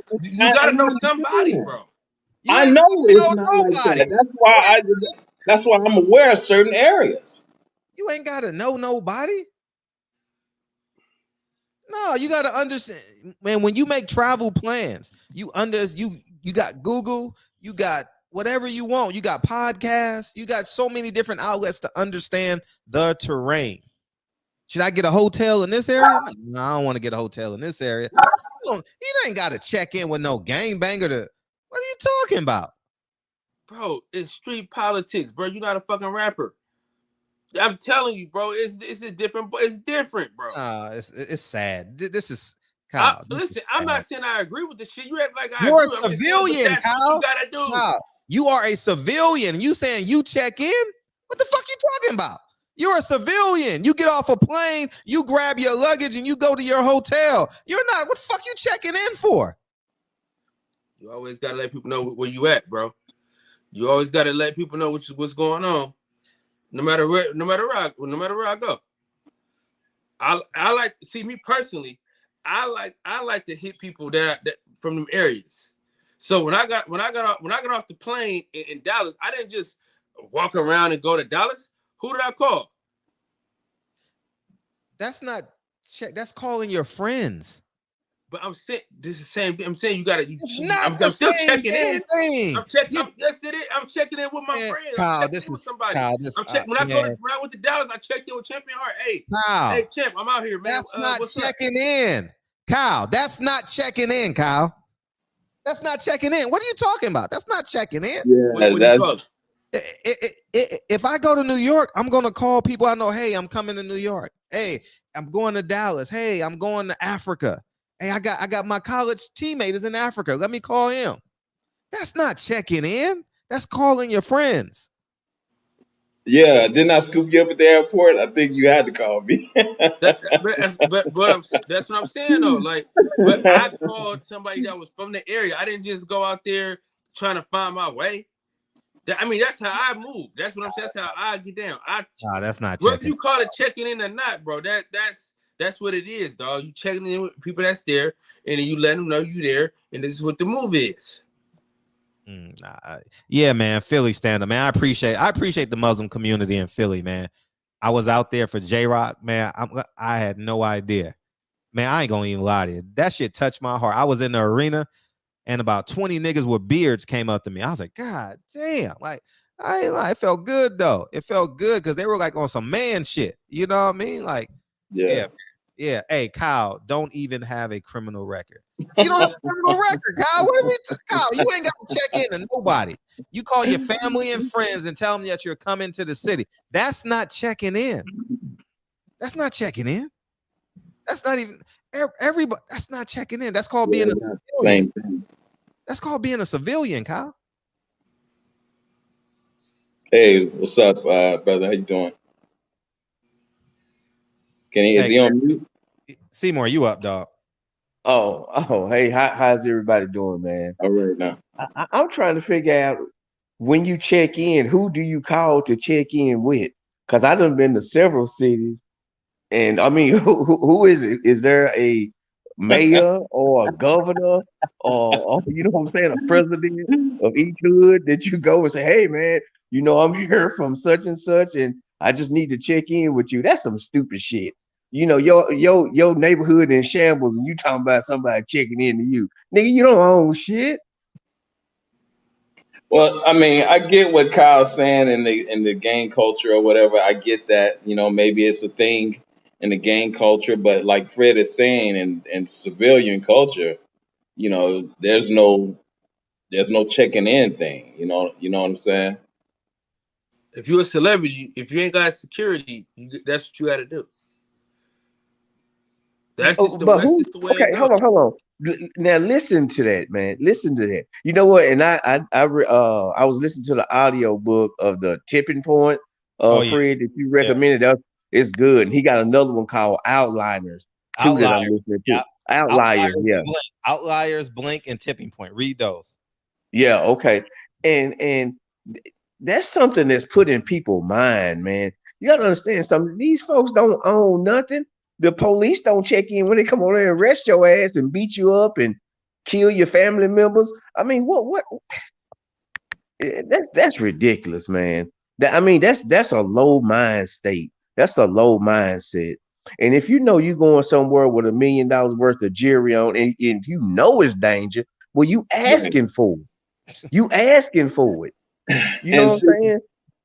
know somebody, bro. I know it's not like that. That's why I'm aware of certain areas. You ain't gotta know nobody. No, you gotta understand, man. When you make travel plans, you got Google, you got whatever you want. You got podcasts, you got so many different outlets to understand the terrain. Should I get a hotel in this area? No, I don't want to get a hotel in this area. You ain't got to check in with no gangbanger. What are you talking about? Bro, it's street politics, bro. You're not a fucking rapper. I'm telling you, bro. It's different, bro. It's sad. This is Kyle. Listen, I'm not saying I agree with the shit. You act like You're agree. a civilian, Kyle. What you gotta do. Kyle, you are a civilian. You saying you check in? What the fuck you talking about? You're a civilian. You get off a plane, you grab your luggage, and you go to your hotel. You're not. What the fuck you checking in for? You always gotta let people know where you at, bro. You always gotta let people know what's going on. No matter where I go. I like, see, me personally, I like to hit people that from them areas. So when I got off the plane in Dallas, I didn't just walk around and go to Dallas. Who did I call? That's not check. That's calling your friends. But I'm saying this is the same thing. I'm saying you gotta. I'm still checking in. I'm checking in with my friends. Kyle, this is somebody. Kyle, when I went to Dallas, I checked in with Champion Heart. Hey, Kyle, hey, Champ, I'm out here, man. That's not checking in, Kyle. That's not checking in, Kyle. That's not checking in. What are you talking about? That's not checking in. Yeah, if I go to New York, I'm gonna call people I know. Hey, I'm coming to New York. Hey, I'm going to Dallas. Hey, I'm going to Africa. Hey, I got my college teammate is in Africa. Let me call him. That's not checking in. That's calling your friends. Yeah, didn't I scoop you up at the airport? I think you had to call me. but that's what I'm saying though. Like, but I called somebody that was from the area. I didn't just go out there trying to find my way. I mean, that's how I move. That's what I'm saying. That's how I get down. That's not whether checking. you call it checking in or not, bro. That's what it is, dog. You checking in with people that's there, and then you let them know you there, and this is what the move is. Yeah, man, Philly stand up, man. I appreciate the Muslim community in Philly, man. I was out there for J-Rock, man. I had no idea, man. I ain't gonna even lie to you. That shit touched my heart. I was in the arena, and about 20 niggas with beards came up to me. I was like, God damn, like I ain't lie, it felt good though. It felt good because they were like on some man shit. You know what I mean? Like, Yeah. yeah. Hey, Kyle, don't even have a criminal record. You don't have a criminal record, Kyle. What do you Kyle? You ain't got to check in to nobody. You call your family and friends and tell them that you're coming to the city. That's not checking in. That's not checking in. That's not even everybody. That's not checking in. That's called being a civilian. Same thing. That's called being a civilian, Kyle. Hey, what's up, brother? How you doing? Is he on mute? Seymour, you up, dog? Hey, how's everybody doing, man? All right now. I'm trying to figure out when you check in, who do you call to check in with? Because I done been to several cities, and I mean, who is it? Is there a mayor or a governor or you know what I'm saying, a president of each hood that you go and say, hey man, you know, I'm here from such and such, and I just need to check in with you? That's some stupid shit. You know, your neighborhood in shambles, and you talking about somebody checking in to you. Nigga, you don't own shit. Well, I mean, I get what Kyle's saying in the gang culture or whatever. I get that, you know, maybe it's a thing in the gang culture, but like Fred is saying, in civilian culture, you know, there's no checking in thing. You know what I'm saying? If you're a celebrity, if you ain't got security, that's what you got to do. That's just the way it goes. Hold on. Now listen to that, man. Listen to that. You know what? And I was listening to the audio book of the Tipping Point, Fred, that you recommended. It's good. And he got another one called Outliners too that I'm listening to. Outliers, yeah. Outliers, Blink, and Tipping Point. Read those. Yeah, okay. And that's something that's put in people's mind, man. You gotta understand something. These folks don't own nothing. The police don't check in when they come on there and arrest your ass and beat you up and kill your family members. I mean, what? That's ridiculous, man. That's a low mind state. That's a low mindset. And if you know you're going somewhere with $1 million worth of jewelry on, and you know it's danger, well, you asking for it. You asking for it. You know what I'm saying?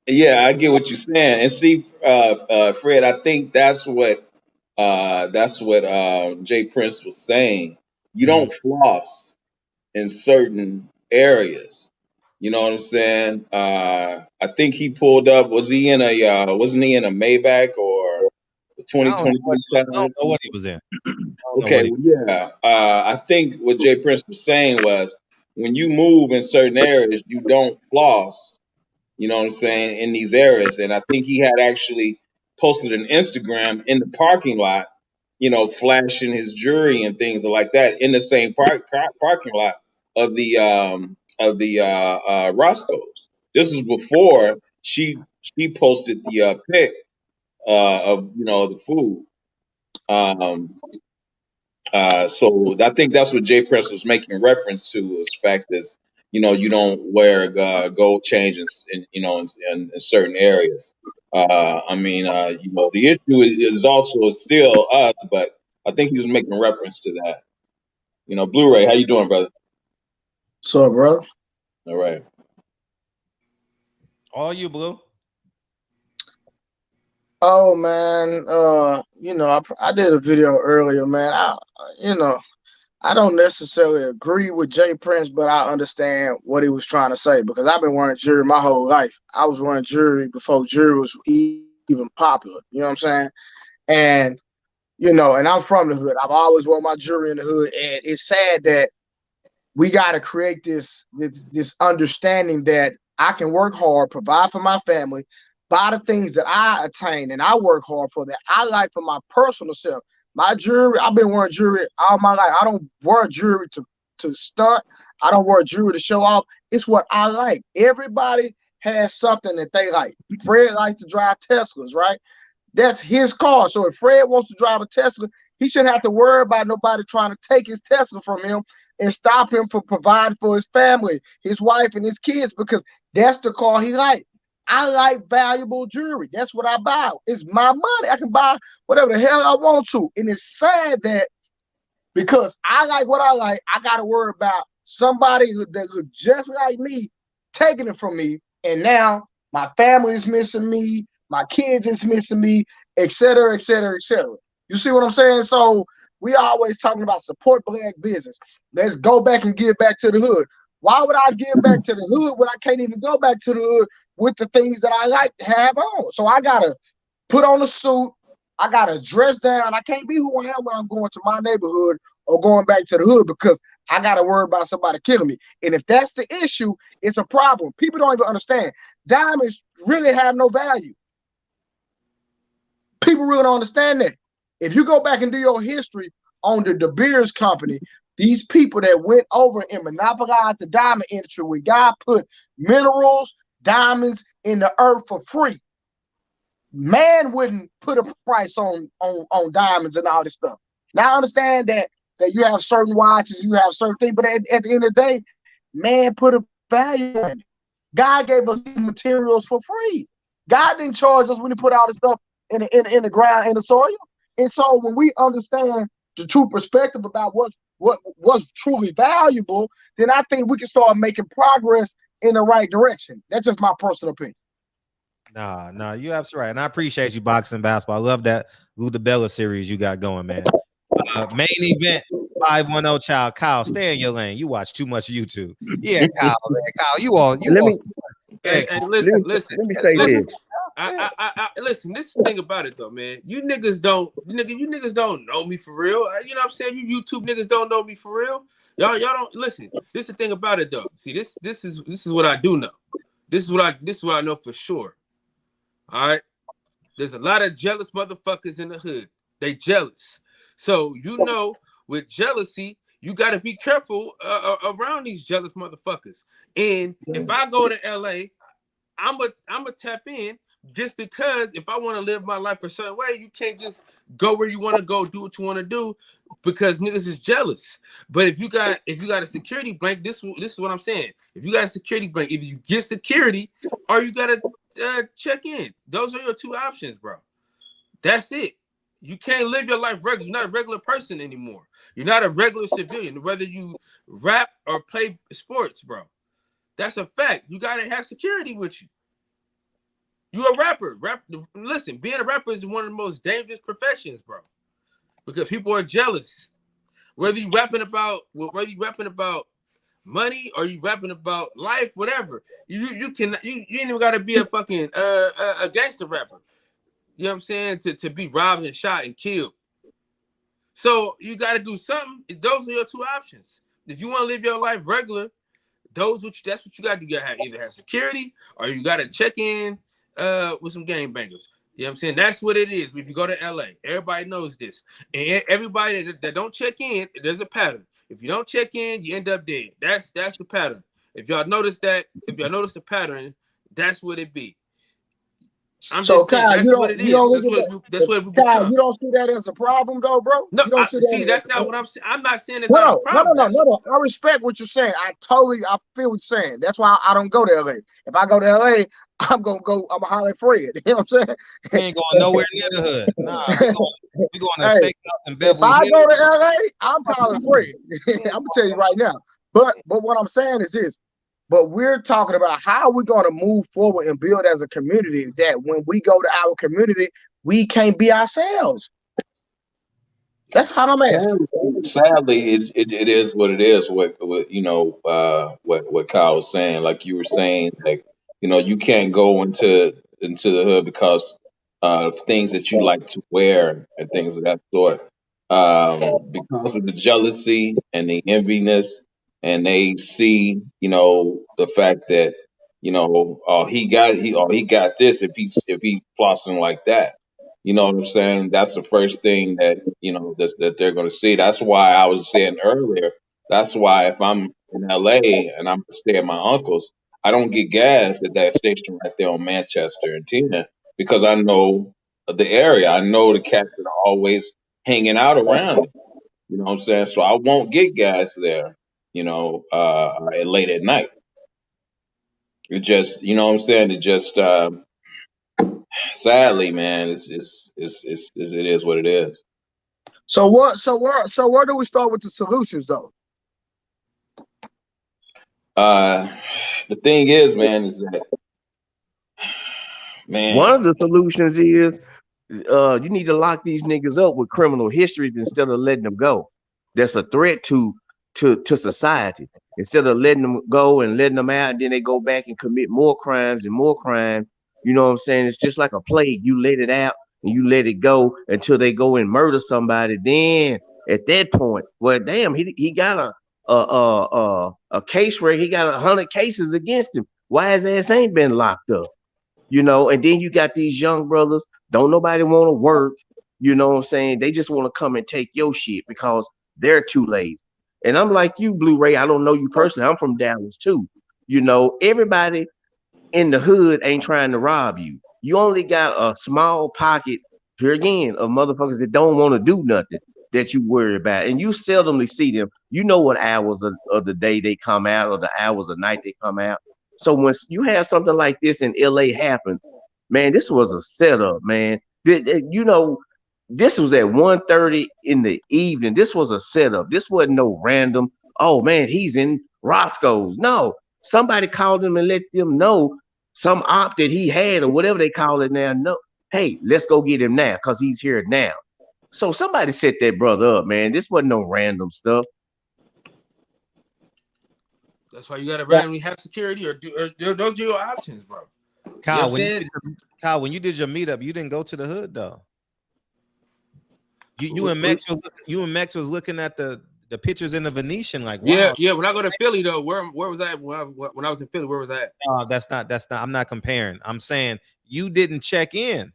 Yeah, I get what you're saying. And see, Fred, I think that's what Jay Prince was saying. You don't floss in certain areas. You know what I'm saying? I think he pulled up. Wasn't he in a Maybach or the 2020? I don't know what he was in. Okay, yeah. I think what Jay Prince was saying was when you move in certain areas, you don't floss. You know what I'm saying, in these areas. And I think he had actually posted an Instagram in the parking lot, you know, flashing his jewelry and things like that in the same parking lot of the Roscoe's. This was before she posted the pic of, you know, the food. So I think that's what Jay Press was making reference to, is the fact is, you know, you don't wear gold chains in certain areas. I mean, you know, the issue is also still us, but I think he was making reference to that. You know, Blu-ray, how you doing, brother? What's up, brother? All right. All you, Blue. Oh man, you know, I did a video earlier, man. I don't necessarily agree with Jay Prince, but I understand what he was trying to say, because I've been wearing jewelry my whole life. I was wearing jewelry before jewelry was even popular. You know what I'm saying? And you know, and I'm from the hood. I've always worn my jewelry in the hood, and it's sad that we got to create this understanding that I can work hard, provide for my family, buy the things that I attain and I work hard for, that I like for my personal self. My jewelry, I've been wearing jewelry all my life. I don't wear jewelry to stunt. I don't wear jewelry to show off. It's what I like. Everybody has something that they like. Fred likes to drive Teslas, right? That's his car. So if Fred wants to drive a Tesla, he shouldn't have to worry about nobody trying to take his Tesla from him and stop him from providing for his family, his wife, and his kids, because that's the car he likes. I like valuable jewelry. That's what I buy. It's my money. I can buy whatever the hell I want to. And it's sad that because I like what I like, I got to worry about somebody that look just like me taking it from me And now my family is missing me, my kids is missing me, et cetera, et cetera, et cetera. You see what I'm saying? So we always talking about support Black business. Let's go back and give back to the hood. Why would I give back to the hood when I can't even go back to the hood with the things that I like to have on? So I gotta put on a suit. I gotta dress down. I can't be who I am when I'm going to my neighborhood or going back to the hood because I gotta worry about somebody killing me. And if that's the issue, it's a problem. People don't even understand. Diamonds really have no value. People really don't understand that. If you go back and do your history on the De Beers Company, these people that went over and monopolized the diamond industry, where God put minerals, diamonds in the earth for free. Man wouldn't put a price on diamonds and all this stuff. Now I understand that you have certain watches, you have certain things, but at the end of the day, man put a value in it. God gave us materials for free. God didn't charge us when he put all this stuff in the ground, in the soil. And so when we understand the true perspective about what's truly valuable, then I think we can start making progress in the right direction. That's just my personal opinion. Nah, you absolutely right. And I appreciate you, Boxing Basketball. I love that Ludabella series you got going, man. Main event 510 child. Kyle, stay in your lane. You watch too much YouTube. Yeah, Kyle, man. Kyle, you all. Hey, listen. Let me say this. Listen, this is the thing about it though, man. You niggas don't know me for real. You know what I'm saying? You YouTube niggas don't know me for real. Y'all don't listen. This is the thing about it though. See, this is what I do know. This is what I know for sure. All right. There's a lot of jealous motherfuckers in the hood. They jealous. So with jealousy, you got to be careful around these jealous motherfuckers. And if I go to LA, I'm a tap in just because if I want to live my life a certain way, you can't just go where you want to go, do what you want to do because niggas is jealous. But if you got a security blanket, this is what I'm saying. If you got a security blanket, if you get security or you got to check in, those are your two options, bro. That's it. You can't live your life regular. You're not a regular person anymore. You're not a regular civilian, whether you rap or play sports, bro. That's a fact. You gotta have security with you. You a rapper. Listen, being a rapper is one of the most dangerous professions, bro. Because people are jealous. Whether you rapping about money or you rapping about life, whatever. You ain't even gotta be a fucking a gangster rapper. You know what I'm saying? To be robbed and shot and killed. So you got to do something. Those are your two options. If you want to live your life regular, that's what you got to do. You got to either have security or you got to check in with some gangbangers. You know what I'm saying? That's what it is. If you go to LA, everybody knows this. And everybody that don't check in, there's a pattern. If you don't check in, you end up dead. That's the pattern. If y'all notice the pattern, that's what it be. I'm so just saying, Kyle, that's what it is. That's what we become. Kyle, you don't see that as a problem though, bro? No, that's not what I'm saying. I'm not saying it's not a problem. No. I respect what you're saying. I feel what you're saying. That's why I don't go to LA. If I go to LA, I'm gonna holler at Fred. You know what I'm saying? We ain't going nowhere near the hood. Nah, we going to steakhouse in Beverly Hills. If I go to LA, I'm hollering Fred. I'm gonna tell you right now. But what I'm saying is this. But we're talking about how we're going to move forward and build as a community that when we go to our community, we can't be ourselves. That's how I'm asking. Sadly, it is what it is. What Kyle was saying, like you were saying, like you can't go into the hood because of things that you like to wear and things of that sort. Because of the jealousy and the enviness. And they see, the fact that, he got this if he flossing like that. You know what I'm saying? That's the first thing that that they're going to see. That's why I was saying earlier. That's why if I'm in LA and I'm stay at my uncle's, I don't get gas at that station right there on Manchester and Tina because I know the area. I know the cats that are always hanging out around it. You know what I'm saying? So I won't get gas there. Late at night. It just, you know what I'm saying? It just, sadly, man, it is what it is. So where do we start with the solutions though? The thing is, man, is that One Man, of the solutions is you need to lock these niggas up with criminal histories instead of letting them go. That's a threat to society. Instead of letting them go and letting them out, and then they go back and commit more crimes and more crime. You know what I'm saying? It's just like a plague. You let it out and you let it go until they go and murder somebody. Then at that point, well, damn, he got a case where he got 100 cases against him. Why his ass ain't been locked up? And then you got these young brothers, don't nobody want to work, you know what I'm saying? They just want to come and take your shit because they're too lazy. And I'm like you, Blu-ray, I don't know you personally. I'm from Dallas too. Everybody in the hood ain't trying to rob you. You only got a small pocket, here again, of motherfuckers that don't want to do nothing that you worry about. And you seldomly see them. You know what hours of the day they come out or the hours of night they come out. So when you have something like this in LA happen, man, this was a setup, man. This was at 1:30 in the evening. This was a setup. This wasn't no random, oh man, he's in Roscoe's. No, somebody called him and let them know, some op that he had or whatever they call it now. No, hey, let's go get him now because he's here now. So somebody set that brother up, man. This wasn't no random stuff. That's why you gotta randomly have security or those are your options, bro. Kyle, when you did your meetup, you didn't go to the hood though. You and Max was looking at the pictures in the Venetian, like, wow. Yeah. When I go to Philly though, where was I when I was in Philly? Where was I at? That's not. I'm not comparing. I'm saying you didn't check in.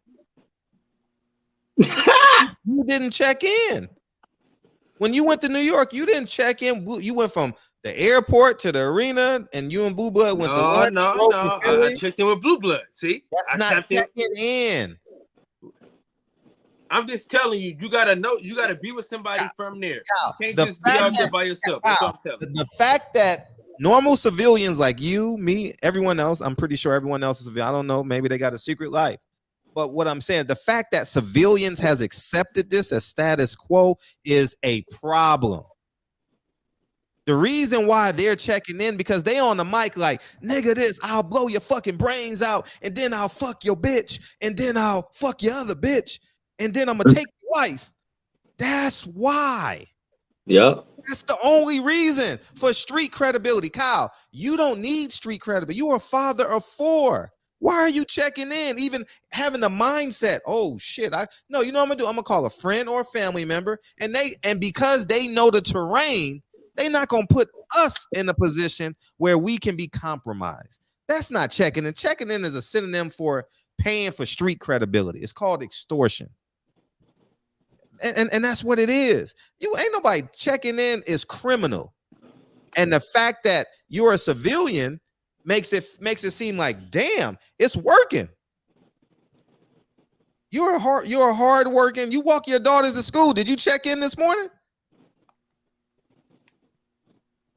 You didn't check in. When you went to New York, you didn't check in. You went from the airport to the arena, and you and Blue Blood went to lunch. No. I checked in with Blue Blood. See, that's not checking in. I'm just telling you, you gotta know, you gotta be with somebody from there. You can't just be out there by yourself. That's what I'm telling you. The fact that normal civilians like you, me, everyone else, I'm pretty sure everyone else is civilian. I don't know, maybe they got a secret life. But what I'm saying, the fact that civilians has accepted this as status quo is a problem. The reason why they're checking in, because they on the mic like, nigga, this, I'll blow your fucking brains out, and then I'll fuck your bitch, and then I'll fuck your other bitch, and then I'm gonna take your wife. That's why. Yeah. That's the only reason for street credibility. Kyle, you don't need street credibility. You are a father of 4. Why are you checking in? Even having the mindset, oh shit, no, you know what I'm gonna do? I'm gonna call a friend or a family member, and because they know the terrain, they're not gonna put us in a position where we can be compromised. That's not checking in. Checking in is a synonym for paying for street credibility. It's called extortion. And that's what it is. You ain't nobody checking in is criminal. And the fact that you're a civilian makes it seem like, damn, it's working. You're hard working. You walk your daughters to school. Did you check in this morning?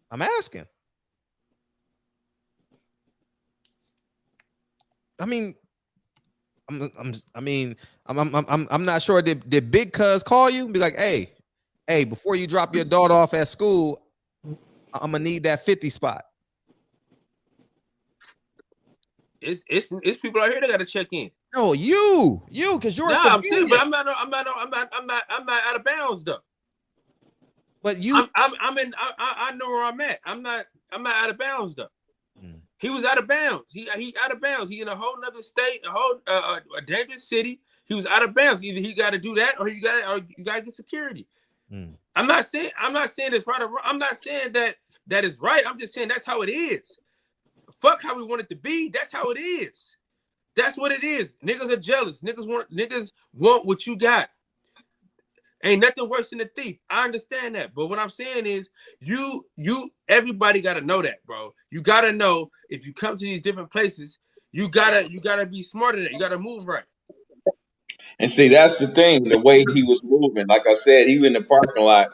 I'm asking. I mean, I'm not sure. Did Big Cuz call you and be like, hey, before you drop your daughter off at school, I'm gonna need that 50 spot. It's people out here that gotta check in. No, you, because you're. I'm serious, but I'm not out of bounds though. But you, I know where I'm at. I'm not out of bounds though. He was out of bounds. He out of bounds. He in a whole nother state, a whole a dangerous city. He was out of bounds. Either he got to do that, or you got to get security. I'm not saying it's right or wrong. I'm not saying that is right. I'm just saying that's how it is. Fuck how we want it to be. That's how it is. That's what it is. Niggas are jealous. Niggas want what you got. Ain't nothing worse than a thief. I understand that. But what I'm saying is everybody gotta know that, bro. You gotta know if you come to these different places, you gotta be smarter than that. You gotta move right. And see, that's the thing, the way he was moving. Like I said, he was in the parking lot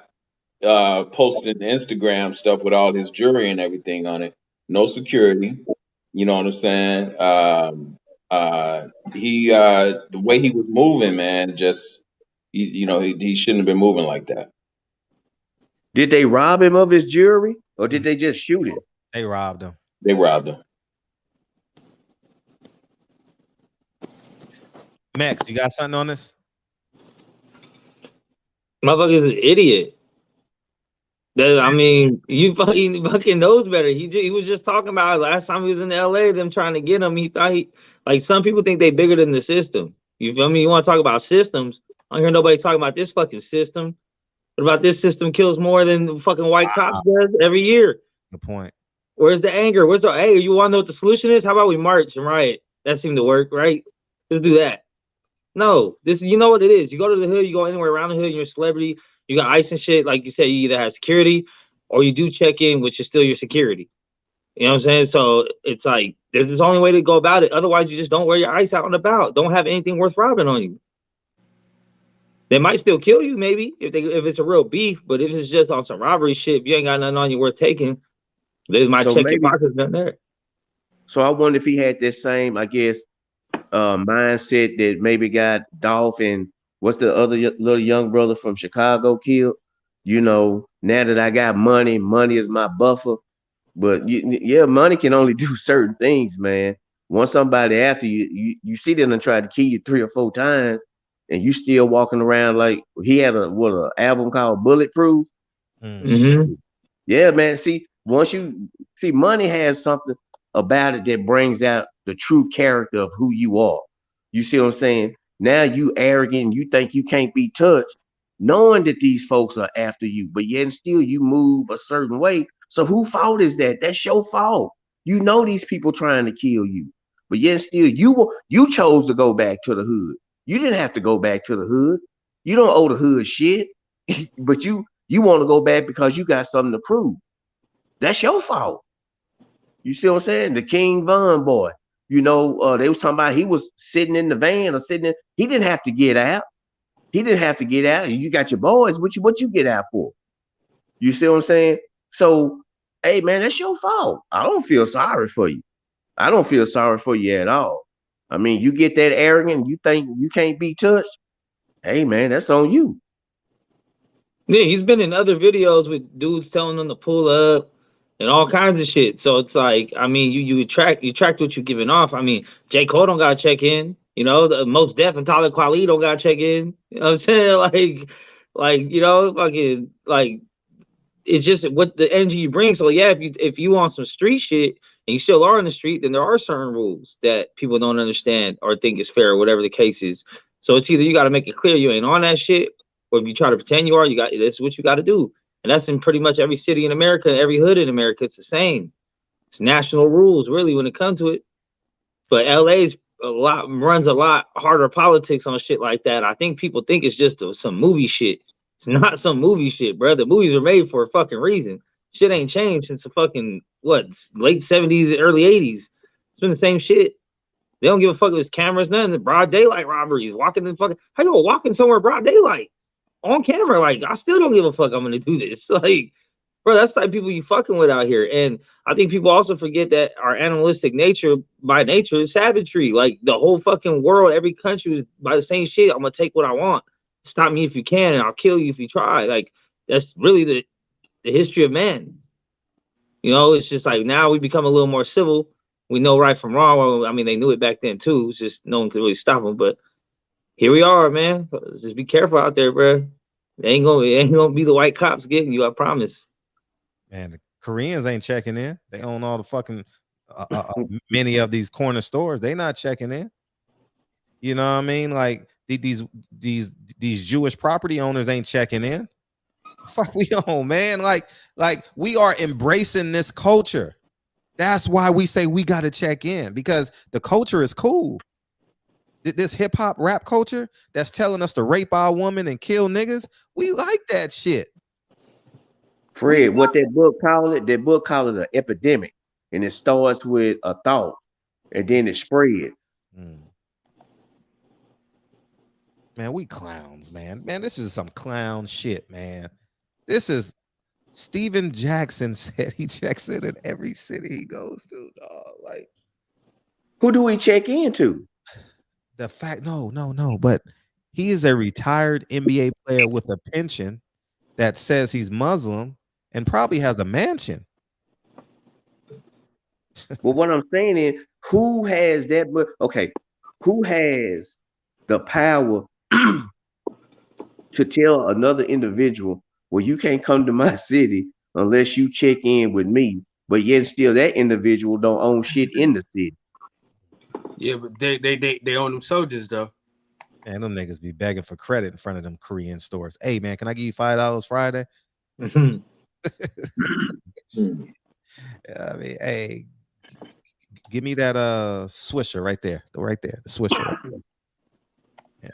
posting Instagram stuff with all his jewelry and everything on it. No security. You know what I'm saying? The way he was moving, man, just he shouldn't have been moving like that. Did they rob him of his jewelry, or did they just shoot him? They robbed him. They robbed him. Max, you got something on this? Motherfucker's an idiot. I mean, you fucking knows better. He was just talking about it last time he was in LA, them trying to get him. He thought like some people think they bigger than the system. You feel me? You want to talk about systems? I don't hear nobody talking about this fucking system. What about this system kills more than fucking white cops does every year? Good point. Where's the anger? Hey, you want to know what the solution is? How about we march and riot? That seemed to work, right? Let's do that. No, you know what it is. You go to the hood, you go anywhere around the hood, you're a celebrity. You got ice and shit. Like you said, you either have security or you do check in, which is still your security. You know what I'm saying? So it's like, there's this only way to go about it. Otherwise, you just don't wear your ice out and about. Don't have anything worth robbing on you. They might still kill you, maybe, if it's a real beef. But if it's just on some robbery shit, if you ain't got nothing on you worth taking, they might check your pockets down there. So I wonder if he had this same, I guess, mindset that maybe got Dolph and what's the other little young brother from Chicago killed. You know, now that I got money, money is my buffer. But yeah, money can only do certain things, man. Once somebody after you see them and try to kill you 3 or 4 times, and you still walking around like he had an album called Bulletproof. Mm-hmm. Yeah, man. See, once you see, money has something about it that brings out the true character of who you are. You see what I'm saying? Now you arrogant, you think you can't be touched, knowing that these folks are after you, but yet still you move a certain way. So whose fault is that? That's your fault. You know these people trying to kill you, but yet still you chose to go back to the hood. You didn't have to go back to the hood. You don't owe the hood shit, but you want to go back because you got something to prove. That's your fault. You see what I'm saying? The King Von boy. You know, they was talking about he was sitting in the van or sitting in. He didn't have to get out. He didn't have to get out. You got your boys. What you get out for? You see what I'm saying? So, hey man, that's your fault. I don't feel sorry for you. I don't feel sorry for you at all. I mean, you get that arrogant, you think you can't be touched. Hey man, that's on you. Yeah, he's been in other videos with dudes telling him to pull up and all kinds of shit. So it's like, I mean, you attract what you're giving off. I mean, J. Cole don't gotta check in. You know, the Most Def and Talib Kweli don't gotta check in. You know what I'm saying? Like you know, fucking like it's just what the energy you bring. So yeah, if you want some street shit and you still are in the street, then there are certain rules that people don't understand or think is fair, or whatever the case is. So it's either you got to make it clear you ain't on that shit, or if you try to pretend you are, that's what you got to do. And that's in pretty much every city in America, every hood in America. It's the same. It's national rules, really, when it comes to it. But LA's runs a lot harder politics on shit like that. I think people think it's just some movie shit. It's not some movie shit, bro. The movies are made for a fucking reason. Shit ain't changed since the fucking late 70s, early 80s. It's been the same shit. They don't give a fuck if it's cameras, nothing. The broad daylight robberies, walking in fucking. How you walking somewhere broad daylight on camera? Like, I still don't give a fuck. I'm gonna do this. Like, bro, that's the type of people you fucking with out here. And I think people also forget that our animalistic nature, by nature, is savagery. Like the whole fucking world, every country is by the same shit. I'm gonna take what I want. Stop me if you can, and I'll kill you if you try. Like that's really the history of man. You know, it's just like now we become a little more civil. We know right from wrong. Well, I mean, they knew it back then too. It's just no one could really stop them. But here we are, man. So just be careful out there, bro. It ain't gonna be the white cops getting you. I promise. Man, the Koreans ain't checking in. They own all the fucking many of these corner stores. They not checking in. You know what I mean? Like these Jewish property owners ain't checking in. Fuck we on, man. Like we are embracing this culture. That's why we say we got to check in, because the culture is cool. This hip hop rap culture that's telling us to rape our woman and kill niggas, we like that shit. Fred, what that book call it? That book call it an epidemic, and it starts with a thought, and then it spreads. Man, we clowns, man. Man, this is some clown shit, man. This is Steven Jackson said he checks in every city he goes to, dog. Like, who do we check into? The fact, no, but he is a retired NBA player with a pension that says he's Muslim and probably has a mansion. Well, what I'm saying is, who has that book? Okay, who has the power to tell another individual, well, you can't come to my city unless you check in with me, but yet still that individual don't own shit in the city. Yeah, but they own them soldiers though. And them niggas be begging for credit in front of them Korean stores. Hey man, can I give you $5 Friday? Mhm. I mean, hey, give me that Swisher right there. The Swisher. Yeah.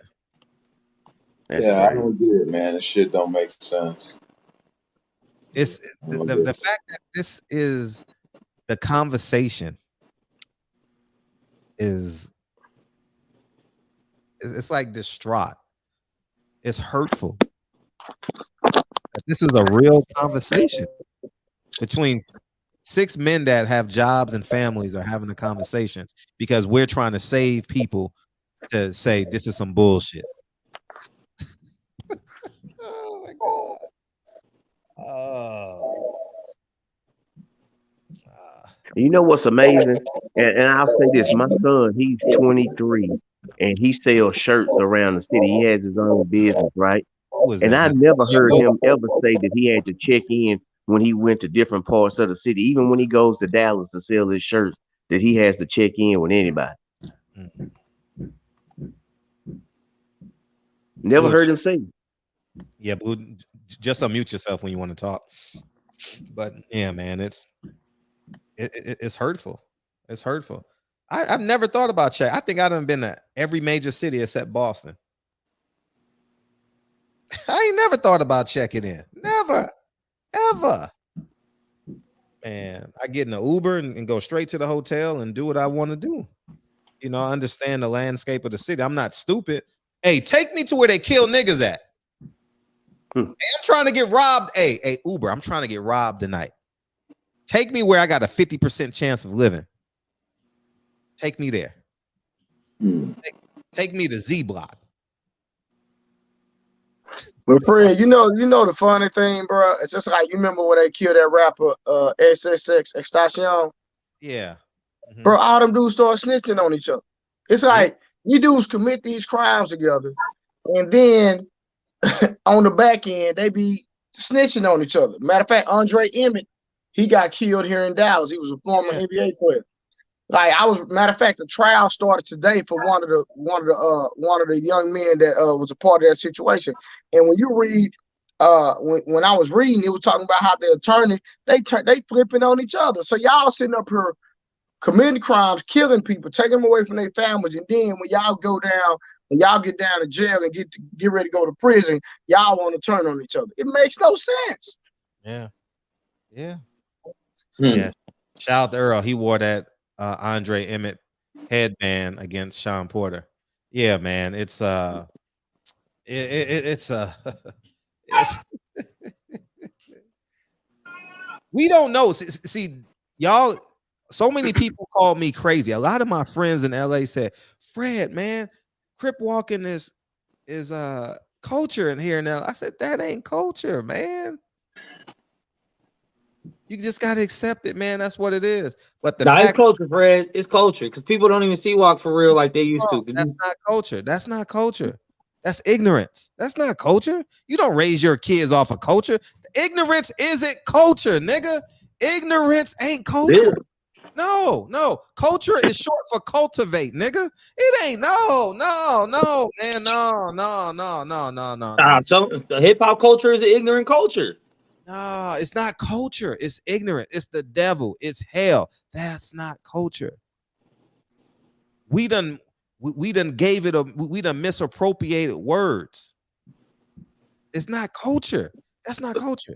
That's Yeah, I crazy. don't get it, man. This shit don't make sense. It's the fact that this is the conversation is it's like distraught. It's hurtful. This is a real conversation between 6 men that have jobs and families are having a conversation because we're trying to save people to say this is some bullshit. Oh my God. Oh. You know what's amazing? And I'll say this, my son, he's 23 and he sells shirts around the city. He has his own business, right? And I never heard him ever say that he had to check in when he went to different parts of the city, even when he goes to Dallas to sell his shirts, that he has to check in with anybody. Never heard him say. Yeah, Blue, just unmute yourself when you want to talk. But yeah, man, it's hurtful. It's hurtful. I've never thought about check. I think I've been to every major city except Boston. I ain't never thought about checking in. Never, ever. Man, I get in an Uber and go straight to the hotel and do what I want to do. You know, I understand the landscape of the city. I'm not stupid. Hey, take me to where they kill niggas at. Hey, I'm trying to get robbed. Hey, Uber, I'm trying to get robbed tonight. Take me where I got a 50% chance of living. Take me there. Take me to Z Block. But Fred, you know the funny thing, bro. It's just like you remember when they killed that rapper XXX Extension. Yeah. Bro, all them dudes start snitching on each other. It's like you dudes commit these crimes together, and then on the back end they be snitching on each other. Matter of fact, Andre Emmett, he got killed here in Dallas. He was a former NBA player. Like matter of fact, the trial started today for one of the young men that was a part of that situation. And when you read, when I was reading, it was talking about how the attorney they flipping on each other. So y'all sitting up here committing crimes, killing people, taking them away from their families, and then when y'all get down to jail and get ready to go to prison, y'all want to turn on each other. It makes no sense. Yeah. Yeah. Shout out to Earl. He wore that Andre Emmett headband against Sean Porter. Yeah, man. It's we don't know. See, y'all, so many people call me crazy. A lot of my friends in LA said, Fred, man, crip walking is culture in here now. I said, that ain't culture, man. You just gotta accept it, man. That's what it is. But it's culture, Fred. It's culture because people don't even see walk for real like they used to. That's not culture. That's not culture. That's ignorance. That's not culture. You don't raise your kids off of culture. Ignorance isn't culture, nigga. Ignorance ain't culture. No. Culture is short for cultivate, nigga. It ain't. No, man. No. So hip hop culture is an ignorant culture. No, it's not culture. It's ignorant. It's the devil. It's hell. That's not culture. We done gave it we done misappropriated words. It's not culture. That's not culture.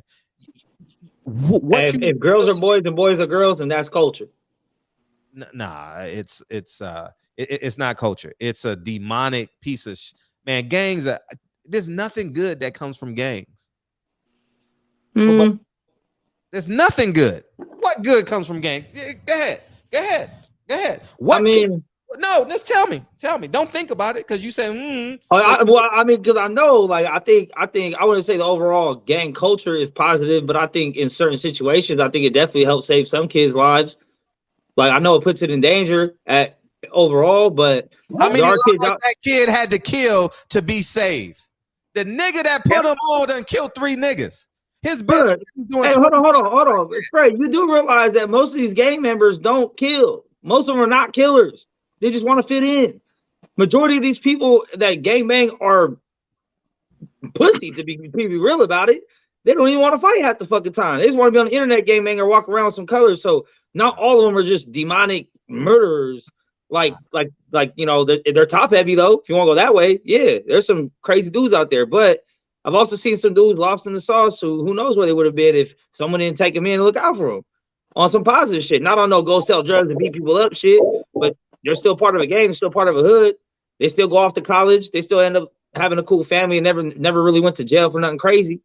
If girls are boys and boys are girls, and that's culture. Nah, it's not culture. It's a demonic piece of man. Gangs. There's nothing good that comes from gangs. But there's nothing good. What good comes from gangs? Go ahead. What? No, just tell me. Don't think about it because you say. Because I know, like, I think I wouldn't say the overall gang culture is positive, but I think in certain situations, I think it definitely helps save some kids' lives. Like, I know it puts it in danger at overall, but How many there are lives kids out. that kid had to kill to be saved? The nigga that put him on done killed 3 niggas. His best Bruh, friend doing hey, hold on. Trey, you do realize that most of these gang members don't kill. Most of them are not killers. They just want to fit in. Majority of these people that gangbang are pussy, to be real about it. They don't even want to fight half the fucking time. They just want to be on the internet gangbang or walk around with some colors. So not all of them are just demonic murderers. Like you know, they're top heavy though. If you want to go that way, yeah, there's some crazy dudes out there. But I've also seen some dudes lost in the sauce who knows where they would have been if someone didn't take them in and look out for them on some positive shit. Not on no go sell drugs and beat people up shit, but they're still part of a gang, still part of a hood. They still go off to college. They still end up having a cool family and never really went to jail for nothing crazy.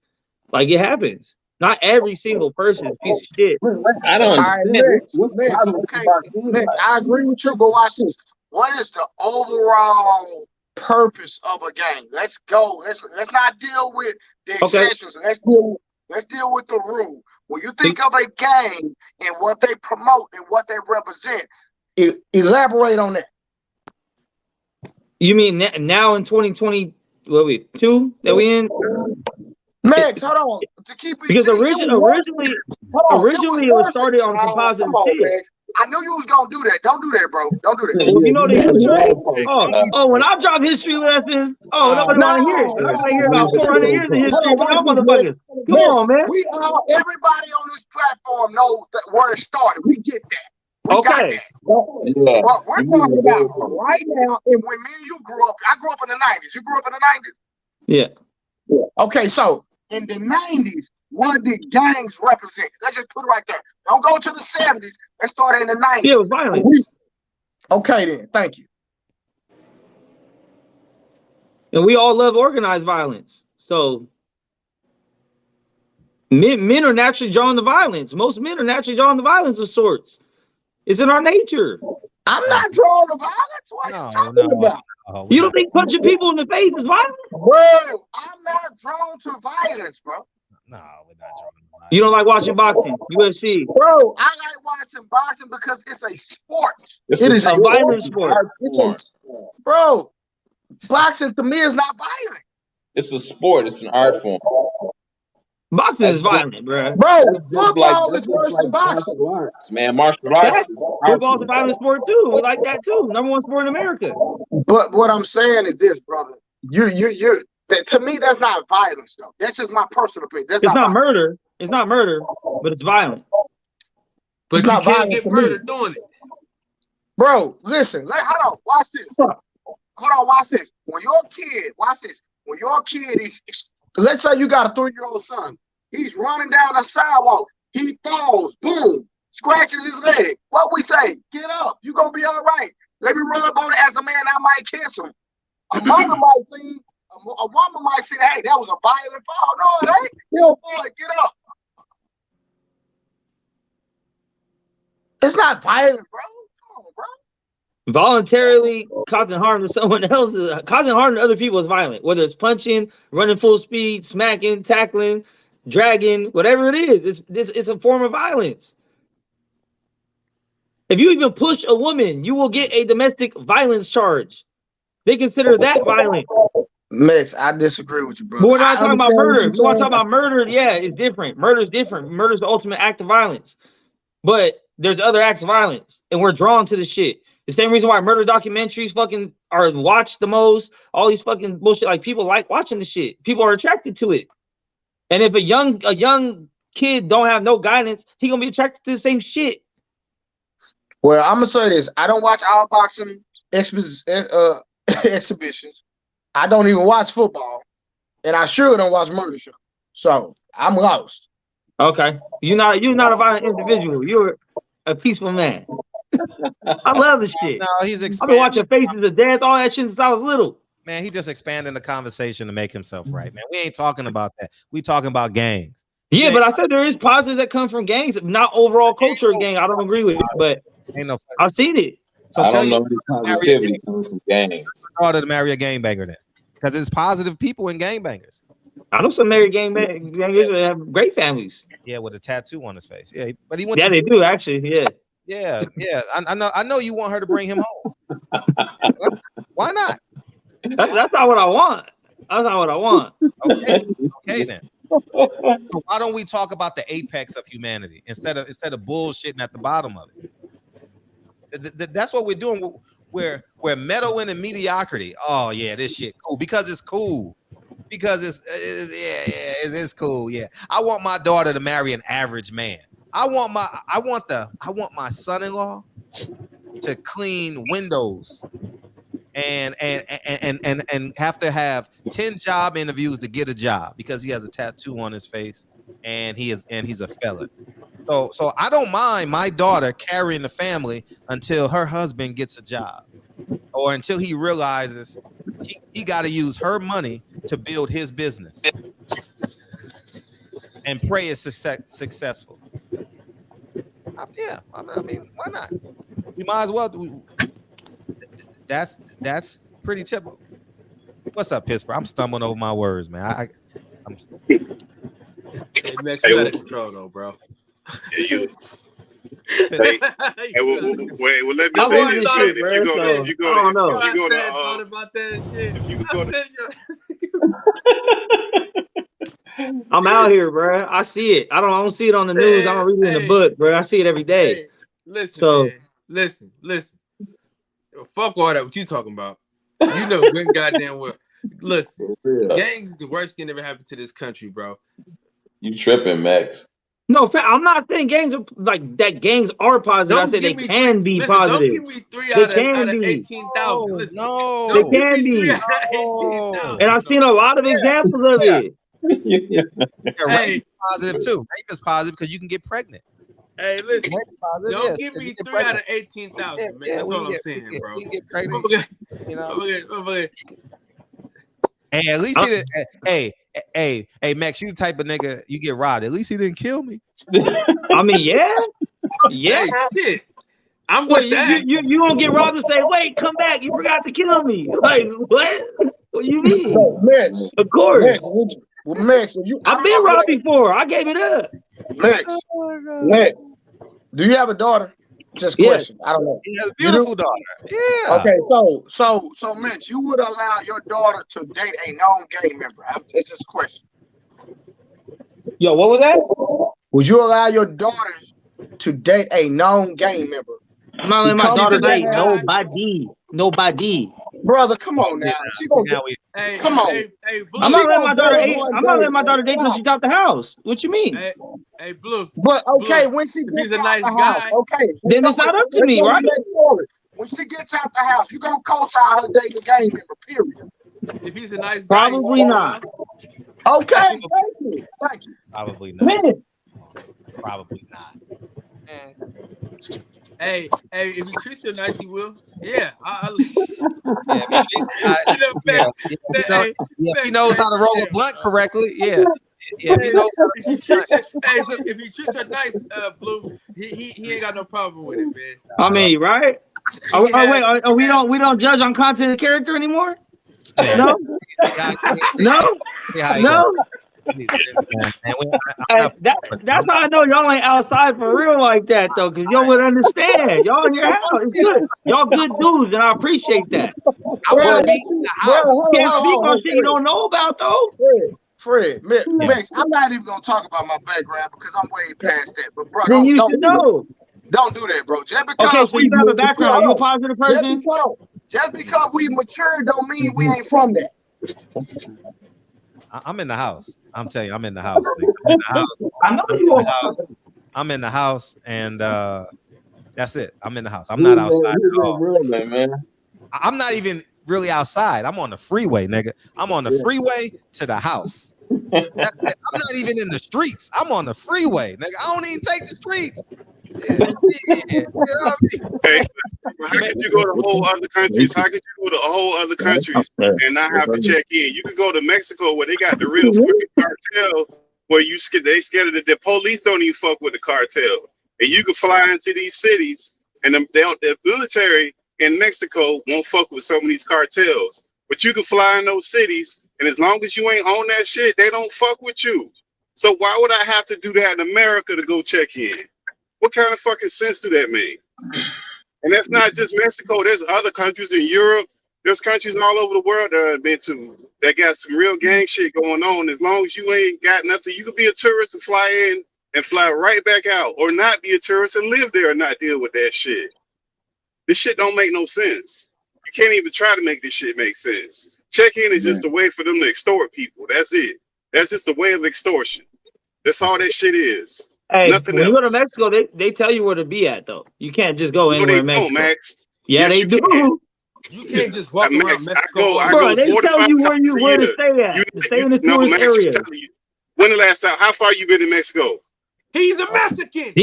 Like, it happens. Not every single person is a piece of shit. I don't understand. Nick, I agree with you, but watch this. What is the overall purpose of a gang? Let's go. Let's not deal with the exceptions. Let's deal with the rule. When you think of a gang and what they promote and what they represent, elaborate on that. You mean now in 2022 that we in? Max, hold on. To keep it because originally it was started on some positive shit. Max. I knew you was gonna do that. Don't do that, bro. Don't do that. Well, you know the history. When I drop history lessons, nobody want to hear it. I want to hear about 400 years of history. Y'all motherfuckers, come on, man. Everybody on this platform knows where it started. We get that. We got that. But we're talking about right now, and when me and you grew up, I grew up in the 90s. You grew up in the 90s? Yeah. Okay, so in the 90s, what did gangs represent? Let's just put it right there. Don't go to the 70s. Let's start in the 90s. Yeah, it was violence. Okay, then. Thank you. And we all love organized violence. So men are naturally drawn to violence. Most men are naturally drawn to violence of sorts. It's in our nature. I'm not drawn to violence. What are you talking about? You don't think punching people in the face is violent? Bro, I'm not drawn to violence, bro. No, we're not drawn to violence. You don't like watching boxing, UFC? Bro, I like watching boxing because it's a sport. It is a violent sport. Bro, boxing to me is not violent. It's a sport. It's an art form. Boxing is violent, bro. Bro, football is worse than boxing. Man, martial arts. Football's a violent sport too. We like that too. #1 sport in America. But what I'm saying is this, brother. You're to me, that's not violence, though. That's just my personal opinion. It's not murder. It's not murder, but it's violent. But it's you not can't get murdered doing it. Bro, listen. Hold on. Watch this. Watch this. When your kid, watch this. When your kid is, let's say you got a 3-year-old son. He's running down the sidewalk. He falls. Boom. Scratches his leg. What we say? Get up. You gonna be all right. Let me rub on it. As a man, I might kiss him. A mother might see. A woman might say, "Hey, that was a violent fall." No, it ain't. Yo, boy, get up. It's not violent, bro. Come on, bro. Voluntarily causing harm to someone else, causing harm to other people is violent. Whether it's punching, running full speed, smacking, tackling, dragging, whatever it is, it's a form of violence. If you even push a woman, you will get a domestic violence charge. They consider that violent. Max, I disagree with you, bro. But we're not talking about murder. If you want to talk about murder, yeah, it's different. Murder is different. Murder is the ultimate act of violence. But there's other acts of violence, and we're drawn to the shit. The same reason why murder documentaries fucking are watched the most. All these fucking bullshit. Like, people like watching the shit. People are attracted to it. And if a young kid don't have no guidance, he gonna be attracted to the same shit. Well, I'm gonna say this. I don't watch all boxing exhibitions. I don't even watch football, and I sure don't watch murder shows. So I'm lost. Okay, you're not a violent individual. You're a peaceful man. I love this shit. No, he's I've been watching Faces of Death, all that shit since I was little. Man, he just expanding the conversation to make himself right, man. We ain't talking about that. We talking about gangs. Yeah, but I said there is positives that come from gangs, not overall culture of gang. I don't agree with it, but I've seen it. So I don't know any positivity coming from gangs. Harder to marry a gangbanger then, because there's positive people in gangbangers. I know some married gangbangers that have great families. Yeah, with a tattoo on his face. Yeah, but he went. Yeah, they do actually. Yeah. Yeah. I know you want her to bring him home. Why not? That's not what I want. That's not what I want. Okay then. So why don't we talk about the apex of humanity instead of bullshitting at the bottom of it? That's what we're doing. We're meddling in mediocrity. Oh yeah, this shit cool because it's cool. Because it's cool. Yeah, I want my daughter to marry an average man. I want my son-in-law to clean windows and have to have 10 job interviews to get a job because he has a tattoo on his face and he's a felon. So I don't mind my daughter carrying the family until her husband gets a job or until he realizes he got to use her money to build his business and pray it's successful. I mean, why not? We might as well. That's pretty typical. What's up, Pittsburgh? I'm stumbling over my words, man. I'm. Hey, Max, you out of control though, bro. Yeah, well, let me say this shit. If you go I'm out here, bro. I see it. I don't see it on the news. I don't read it in the book, bro. I see it every day. Hey, listen, listen. Fuck all that. What you talking about? You know good goddamn well. Listen, gangs is the worst thing that ever happened to this country, bro. You tripping, Max? No, I'm not saying gangs are like that. Gangs are positive. I said they can be positive. Don't give me 3 out of 18,000. Listen, no, they can be. And I've seen a lot of examples of it. Rape is positive too. Rape is positive because you can get pregnant. Hey, listen, don't give me 3 out of 18,000, man. That's all I'm saying, bro. You get pregnant, you know. Hey, at least he didn't. Hey, Max, you the type of nigga you get robbed. At least he didn't kill me. I mean, yeah. Hey, shit. I'm with that. You don't get robbed and say, "Wait, come back! You forgot to kill me." Like what? What do you mean? So, Max, of course. Max, I've been robbed before. I gave it up. Max, do you have a daughter? Just question. I don't know. He has a beautiful daughter. Yeah. Okay, so Max, you would allow your daughter to date a known gang member? It's just a question. Yo, what was that? Would you allow your daughter to date a known gang member? I'm not letting my daughter date nobody. Brother, come on now. Come on. Hey, I'm not letting my daughter date. I'm not letting my daughter date when she's out the house. What you mean? Hey, Blue. But okay, Blue, when she gets he's a out nice the guy. house, okay, then it's not up to me, right? When she gets out the house, you gonna co-sign her dating a gang member, period. If he's a nice guy, probably not. Okay, thank you. Probably not. Man. Probably not. Hey, if he treats you nice, he will. Yeah, he knows how to roll a blunt correctly. Yeah. Yeah, if he treats her nice, Blue, he ain't got no problem with it, man. I mean, right? We don't judge on content and character anymore. No. That's how I know y'all ain't outside for real like that though, because y'all would understand. Y'all in your house, it's good. Y'all good dudes, and I appreciate that. I want to be in the house. Can't speak on shit you don't know about though. Fred, Max, I'm not even gonna talk about my background because I'm way past that. But bro, then you should know. Don't do that, bro. Just because okay, so you have a background. Are you a positive person? Just because we mature don't mean we ain't from that. I'm in the house. I'm telling you, I'm in the house. I'm in the house. I know you are. I'm in the house, and that's it. I'm in the house. I'm not outside at all. Man. I'm not even really outside. I'm on the freeway, nigga. I'm on the freeway to the house. That's it. I'm not even in the streets. I'm on the freeway, nigga. I don't even take the streets. Hey, how could you go to whole other countries? How could you go to whole other countries and not have to check in? You can go to Mexico where they got the real fucking cartel, where they scared of the police don't even fuck with the cartel, and you can fly into these cities, and the military in Mexico won't fuck with some of these cartels, but you can fly in those cities, and as long as you ain't on that shit, they don't fuck with you. So why would I have to do that in America to go check in? What kind of fucking sense do that make? And that's not just Mexico. There's other countries in Europe. There's countries all over the world that I've been to that got some real gang shit going on. As long as you ain't got nothing, you could be a tourist and fly in and fly right back out, or not be a tourist and live there and not deal with that shit. This shit don't make no sense. You can't even try to make this shit make sense. Check-in is just a way for them to extort people. That's it. That's just a way of extortion. That's all that shit is. Hey, Nothing when else. you go to Mexico, they tell you where to be at though. You can't just go anywhere in Mexico. Max. Yeah, Yes, they you do. can. You can't just walk Max, around Mexico. I Bro, go they 4 to tell 5 you times where a to year. stay at. To stay in the No, tourist Max, area. when the last time? How far you been in Mexico? He's a Mexican.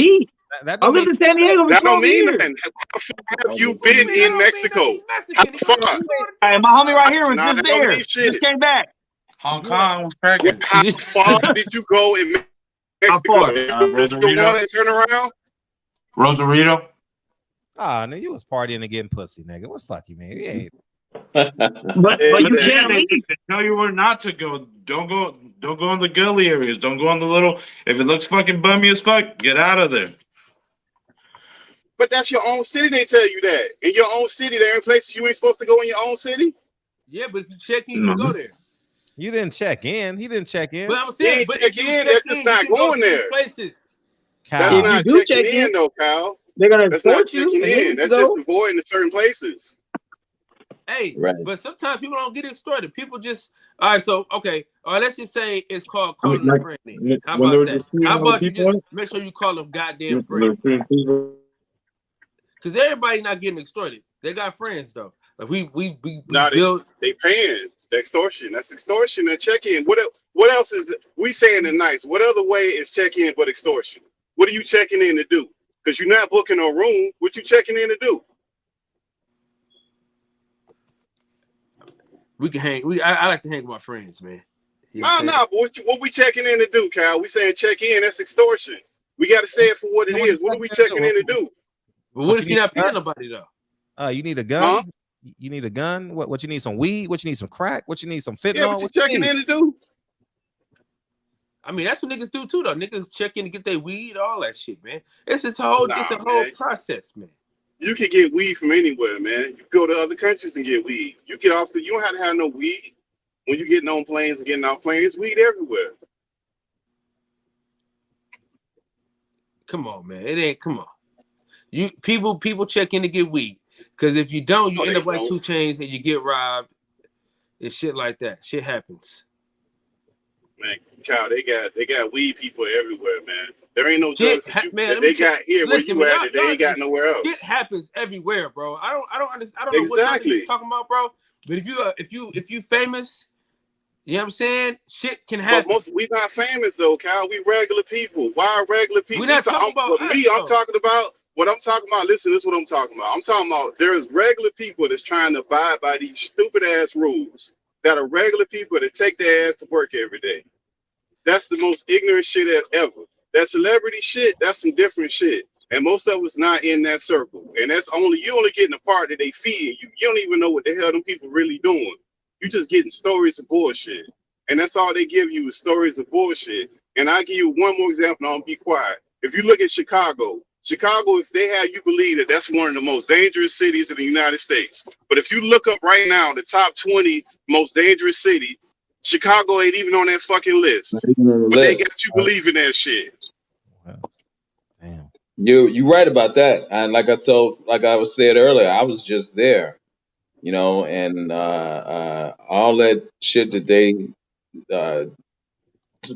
That I don't lived mean in San Diego for That don't 12 mean years. nothing. How far have you been in Mexico? How far? Hey, my homie right here was Nah, just that don't there. mean shit. Just came back. Hong Kong was cracking. How far did you go in Mexico? far? Did you want to turn around? Rosarito. Ah, nigga, you was partying and getting pussy, nigga. What's fuck you, man? You ain't. But you can't They leave. tell you where not to go. Don't go in the gully areas. Don't go in the little. If it looks fucking bummy as fuck, get out of there. But that's your own city. They tell you that in your own city. There are places you ain't supposed to go in your own city. Yeah, but if you check in, you go there. You didn't check in. He didn't check in. But I'm saying, but if you check that's in, just not you can going go to there. these places. That's If not you do checking check in, though, Kyle. they're gonna That's not export you. checking And then in. you That's go. just avoiding the certain places. Hey, Right. but sometimes people don't get extorted. People just okay. All right, let's just say it's called I mean, calling a like, friend. when How they about were that? just seeing How all the about you people, just make sure you call them goddamn they're friend? seeing people. Because everybody not getting extorted. They got friends though. Like we No, build. they paying. The extortion. That's extortion. That check in. What else is it? We saying it nice? What other way is check in but extortion? What are you checking in to do? Because you're not booking a room. What you checking in to do? We can hang. I like to hang with my friends, man. You know Nah. But what we checking in to do, Kyle? We saying check in. That's extortion. We got to say it for what it is. What are we checking in to do? But what if you're not paying nobody though? You need a gun. Huh? You need a gun. What you need? Some weed. What you need? Some crack. What you need? Some fentanyl. Yeah, what you checking in to do? I mean, that's what niggas do too, though. Niggas check in to get their weed, all that shit, man. It's a whole process, man. You can get weed from anywhere, man. You go to other countries and get weed. You get off you don't have to have no weed when you getting on planes and getting off planes. Weed everywhere. Come on, man. It ain't. Come on. You people check in to get weed because if you don't, you end up like 2 Chainz and you get robbed and shit like that. Shit happens. Man, Kyle, they got weed people everywhere, man. There ain't no drugs that they got here where you at that they ain't got nowhere else. Shit happens everywhere, bro. I don't understand. I don't know what y'all niggas talking about, bro. But if you famous, you know what I'm saying? Shit can happen. But we not famous though, Kyle. We regular people. Why are regular people? We're not talking about us, I'm talking about what I'm talking about. Listen, this is what I'm talking about. I'm talking about there's regular people that's trying to abide by these stupid ass rules that are regular people that take their ass to work every day. That's the most ignorant shit ever. That celebrity shit, that's some different shit. And most of us not in that circle. And that's you only getting the part that they feed you. You don't even know what the hell them people really doing. You just getting stories of bullshit. And that's all they give you is stories of bullshit. And I'll give you one more example and I'll be quiet. If you look at Chicago, if they have you believe that that's one of the most dangerous cities in the United States. But if you look up right now, the top 20 most dangerous cities, Chicago ain't even on that fucking list. But they got you believing that shit. Damn. You right about that. And like I was said earlier, I was just there, you know, and all that shit that they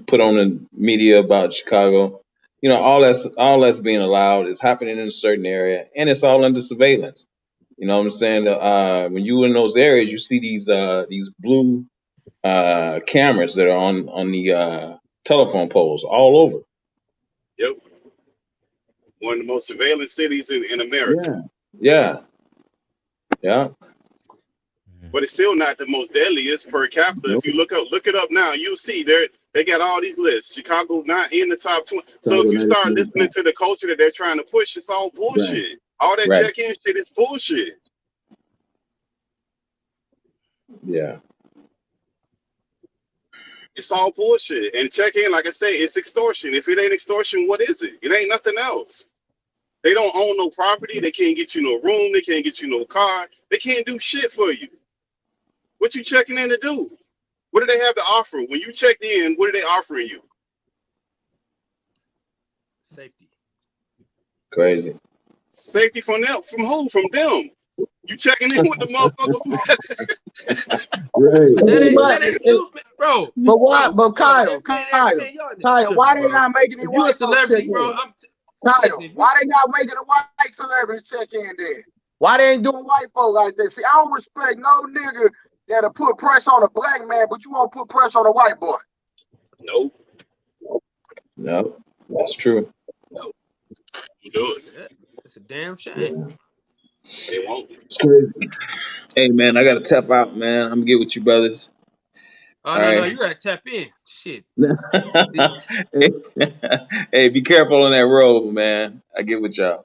put on the media about Chicago, you know, all that's being allowed is happening in a certain area, and it's all under surveillance. You know what I'm saying? When you in those areas, you see these blue cameras that are on the telephone poles all over. Yep. One of the most surveillance cities in America. Yeah. But it's still not the most deadliest per capita. Nope. If you look it up now, you'll see they got all these lists. Chicago not in the top 20. So if you start listening to the culture that they're trying to push, it's all bullshit. Right. All that check-in shit is bullshit. Yeah. It's all bullshit. And check-in, like I say, it's extortion. If it ain't extortion, what is it? It ain't nothing else. They don't own no property. They can't get you no room. They can't get you no car. They can't do shit for you. What you checking in to do? What do they have to offer? When you checked in, what are they offering you? Safety. Crazy. Safety from them. From who? From them. You checking in with the motherfucker? But That ain't true, bro. But why? But Kyle, Man, why they bro. not making If it you a white folks celebrity, check bro, in? Kyle, listen, why they not making a white celebrity check in then? Why they ain't doing white folk like that? See, I don't respect no nigga that'll put pressure on a black man, but you won't put pressure on a white boy. Nope. No, that's true. You do it. Yeah, it's a damn shame. They won't. It's crazy. Hey man, I gotta tap out, man. I'm gonna get with you brothers. Oh All no, right. no, you gotta tap in. Shit. Hey, be careful on that road, man. I get with y'all.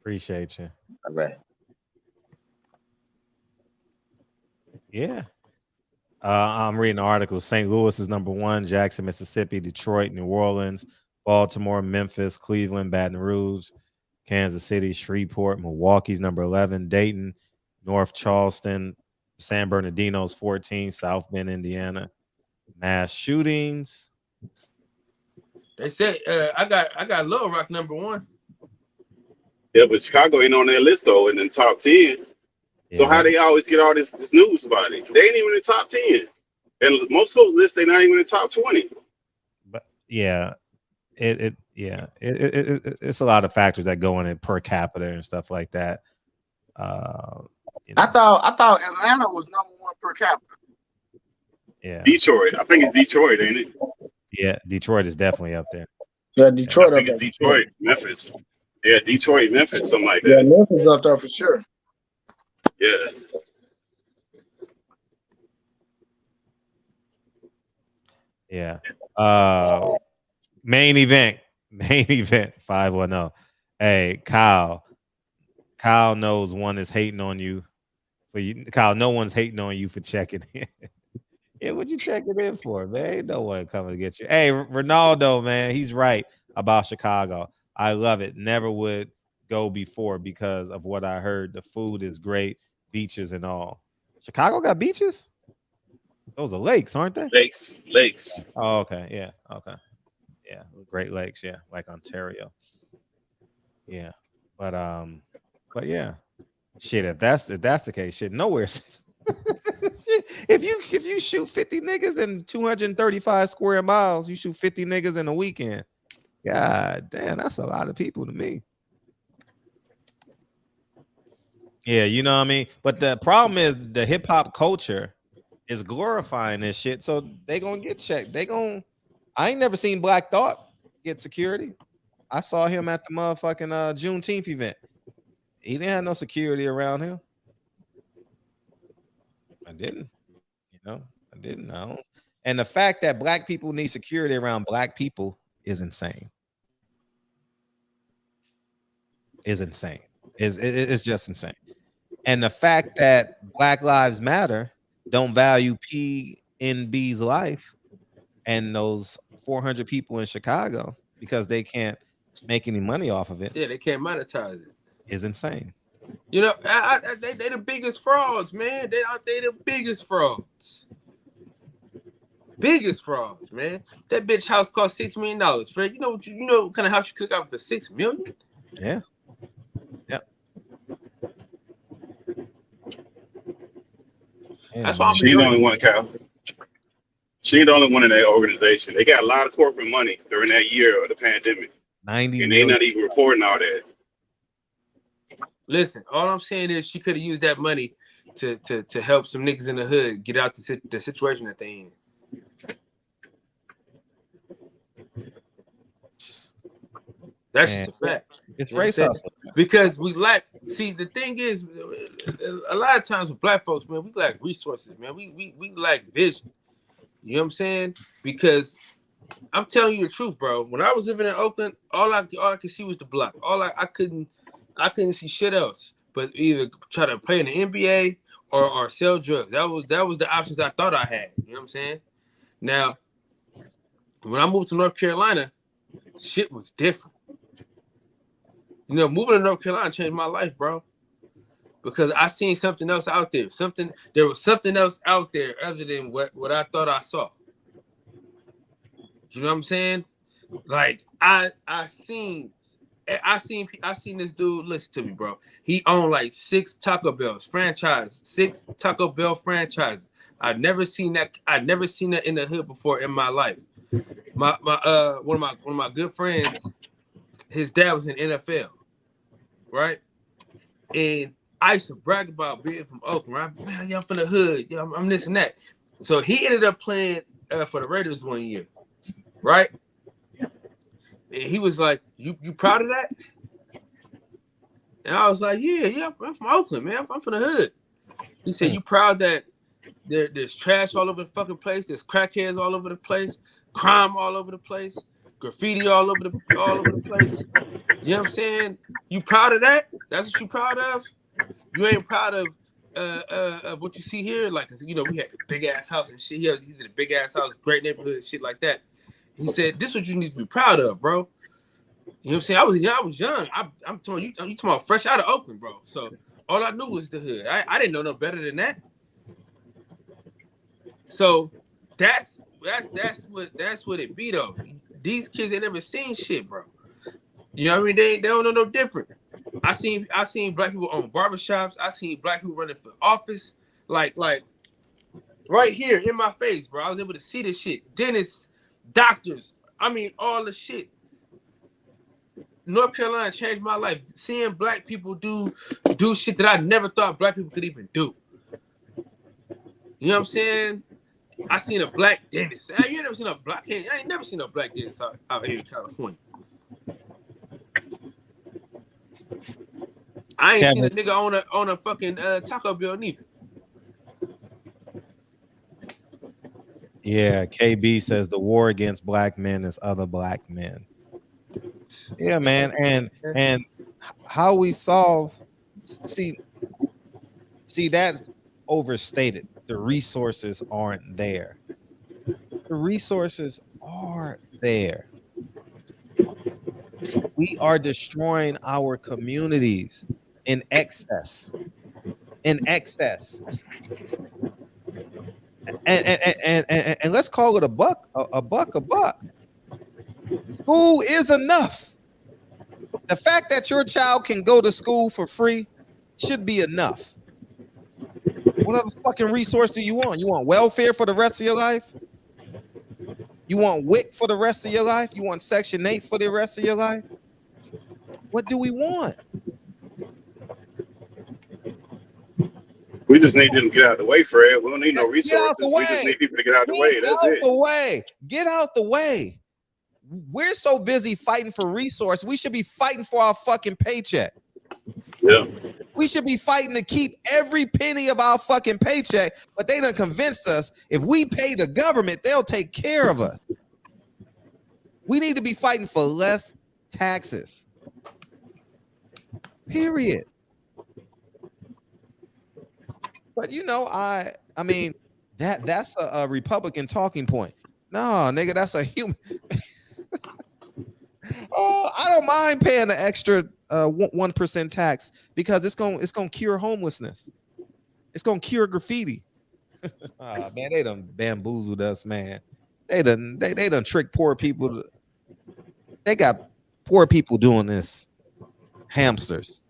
Appreciate you. All right. Yeah. I'm reading the article. St. Louis is number 1, Jackson, Mississippi, Detroit, New Orleans, Baltimore, Memphis, Cleveland, Baton Rouge, Kansas City, Shreveport, Milwaukee's number 11, Dayton, North Charleston, San Bernardino's 14, South Bend, Indiana. Mass shootings. They said I got Little Rock number 1. Yeah, but Chicago ain't on their list though in the top 10. So Yeah. how they always get all this news about it? They ain't even in the top 10. And most of those lists, they're not even in the top 20. But yeah, it's a lot of factors that go in it per capita and stuff like that. You know. I thought Atlanta was number 1 per capita. Yeah. Detroit. I think it's Detroit, ain't it? Yeah, Detroit is definitely up there. Yeah, Detroit I think up there. it's Detroit, Memphis. Yeah, Detroit, Memphis, something like Yeah, that. Memphis up there for sure. Yeah. Yeah. Main event 510. Hey, Kyle knows one is hating on you for you. Kyle, no one's hating on you for checking in. Yeah, what you checking in for, man? Ain't no one coming to get you. Hey, Ronaldo, man, he's right about Chicago. I love it. Never would go before because of what I heard. The food is great, beaches and all. Chicago got beaches? Those are lakes, aren't they? Lakes. Oh, okay. Yeah. Okay. Yeah. Great Lakes. Yeah. Like Ontario. Yeah. But yeah. Shit, if that's the case, shit, nowhere. If you shoot 50 niggas in 235 square miles, you shoot 50 niggas in a weekend. God damn, that's a lot of people to me. Yeah, you know what I mean? But the problem is the hip hop culture is glorifying this shit. So they gonna get checked. I ain't never seen Black Thought get security. I saw him at the motherfucking Juneteenth event. He didn't have no security around him. I didn't. I didn't know. And the fact that black people need security around black people is insane. It's just insane. And the fact that Black Lives Matter don't value PNB's life and those 400 people in Chicago because they can't make any money off of it. Yeah, they can't monetize it. Is insane. You know, they the biggest frauds, man. They the biggest frauds. Biggest frauds, man. That bitch house cost $6 million. Fred, you know what kind of house you could have for $6 million? Yeah. Yep. That's why she ain't the only one, Cal. She ain't the only one in that organization. They got a lot of corporate money during that year of the pandemic. 90 and million. they not even reporting all that. Listen, all I'm saying is she could have used that money to help some niggas in the hood get out the situation that they in. That's just a fact. It's race hustle. Because we lack. See, the thing is, a lot of times with black folks, man, we lack resources, man. We lack vision. You know what I'm saying? Because I'm telling you the truth, bro. When I was living in Oakland, all I could see was the block. I couldn't see shit else but either try to play in the NBA or sell drugs. That was the options I thought I had. You know what I'm saying? Now, When I moved to North Carolina, shit was different. You know, moving to North Carolina changed my life, bro. Because I seen something else out there. There was something else out there other than what I thought I saw. You know what I'm saying? Like I seen this dude. Listen to me, bro. He owned like 6 Taco Bell franchises. I've never seen that. I've never seen that in the hood before in my life. One of my good friends, his dad was in NFL, right? And I used to brag about being from Oakland, right? Man, I'm from the hood. Yeah, I'm this and that. So he ended up playing for the Raiders one year, right? And he was like, "You proud of that?" And I was like, "Yeah, I'm from Oakland, man. I'm from the hood." He said, "You proud that there's trash all over the fucking place? There's crackheads all over the place, crime all over the place, graffiti all over the place. You know what I'm saying? You proud of that? That's what you proud of? You ain't proud of what you see here? Like, cause you know we had a big ass house and shit. He's in a big ass house, great neighborhood, shit like that." He said, "This is what you need to be proud of, bro." You know what I'm saying? I was young. I'm telling you talking about fresh out of Oakland, bro. So all I knew was the hood. I didn't know no better than that. So that's what it be though. These kids, they never seen shit, bro. You know what I mean? They don't know no different. I seen black people own barbershops. I seen black people running for office. Like right here in my face, bro. I was able to see this shit. Dentists, doctors. I mean, all the shit. North Carolina changed my life. Seeing black people do shit that I never thought black people could even do. You know what I'm saying? I seen a black dentist. You ain't never seen a black. I ain't never seen a black dentist out here in California. I ain't seen a nigga on a fucking Taco Bell neither. Yeah, KB says the war against black men is other black men. Yeah, man, and how we solve see that's overstated. The resources aren't there. The resources are there. We are destroying our communities in excess. And let's call it a buck. School is enough. The fact that your child can go to school for free should be enough. What other fucking resource do you want? You want welfare for the rest of your life? You want WIC for the rest of your life? You want Section 8 for the rest of your life? What do we want? We just need them to get out of the way, Fred. We don't need no resources. We just need people to get out of the way. That's it. Get out the way. We're so busy fighting for resource. We should be fighting for our fucking paycheck. Yeah. We should be fighting to keep every penny of our fucking paycheck, but they done convinced us if we pay the government, they'll take care of us. We need to be fighting for less taxes. Period. But you know, I mean, that's a Republican talking point. No, nigga, that's a human. Oh, I don't mind paying the extra 1% tax because it's gonna cure homelessness. It's gonna cure graffiti. Oh, man, they done bamboozled us, man. They done tricked poor people. They got poor people doing this. Hamsters.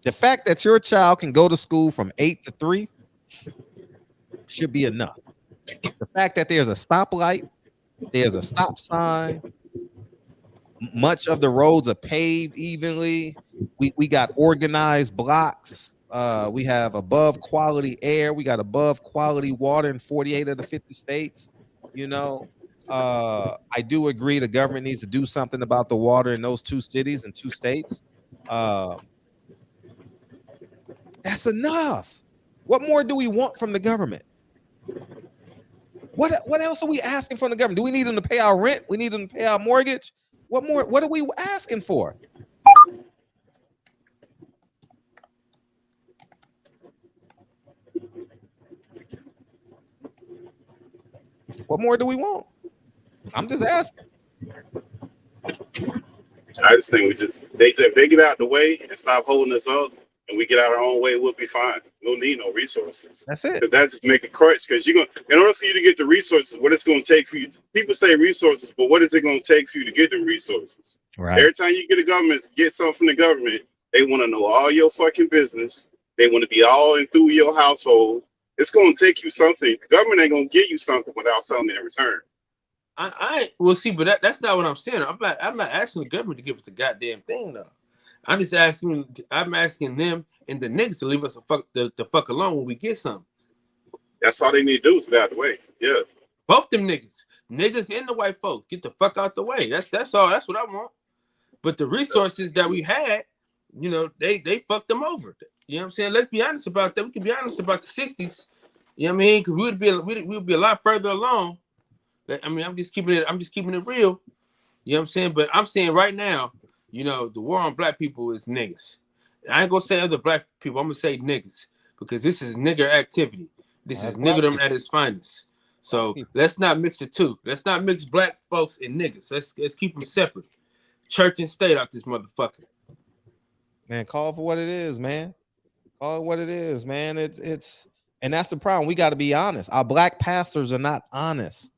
The fact that your child can go to school from 8 to 3 should be enough. The fact that there's a stoplight, there's a stop sign, much of the roads are paved evenly. We got organized blocks. We have above quality air. We got above quality water in 48 of the 50 states. You know, I do agree the government needs to do something about the water in those 2 cities and 2 states. That's enough. What more do we want from the government? What else are we asking from the government? Do we need them to pay our rent? We need them to pay our mortgage? What more? What are we asking for? What more do we want? I'm just asking. I just think they get out the way and stop holding us up, and we get out our own way, we'll be fine. We'll need no resources. That's it. Because that just make a crutch. Because in order for you to get the resources, what it's going to take for you. People say resources, but what is it going to take for you to get the resources? Right. Every time you get something from the government, they want to know all your fucking business. They want to be all in through your household. It's going to take you something. The government ain't going to give you something without something in return. I will see, but that's not what I'm saying. I'm not asking the government to give us the goddamn thing though. I'm asking them and the niggas to leave us the fuck alone when we get something. That's all they need to do is get out the way. Yeah. Both them niggas and the white folks, get the fuck out the way. That's all. That's what I want. But the resources that we had, they fucked them over. You know what I'm saying? Let's be honest about that. We can be honest about the 60s. You know what I mean? Because we'd be a lot further along. I mean, I'm just keeping it real. You know what I'm saying? But I'm saying right now, the war on black people is niggas. I ain't gonna say other black people. I'm gonna say niggas because this is nigger activity. This is niggerdom at its finest. So let's not mix the two. Let's not mix black folks and niggas. Let's keep them separate. Church and state out this motherfucker. Man, call for what it is, man. Call it what it is, man. It's and that's the problem. We got to be honest. Our black pastors are not honest.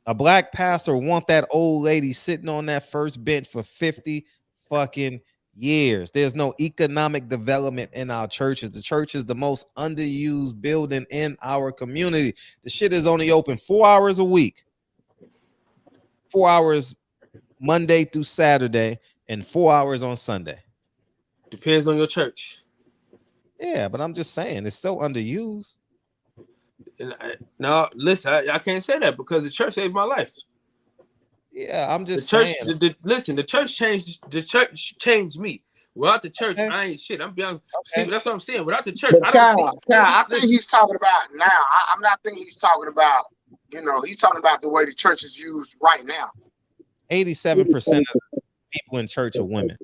A black pastor want that old lady sitting on that first bench for 50 fucking years. There's no economic development in our churches. The church is the most underused building in our community. The shit is only open 4 hours a week. 4 hours Monday through Saturday and 4 hours on Sunday. Depends on your church. Yeah, but I'm just saying it's still underused. No, listen, I can't say that because the church saved my life. Yeah, I'm just saying. Listen, the church changed me. Without the church, I ain't shit. I'm beyond. See, that's what I'm saying. Without the church, I think he's talking about now. I'm not thinking he's talking about. He's talking about the way the church is used right now. 87% of people in church are women.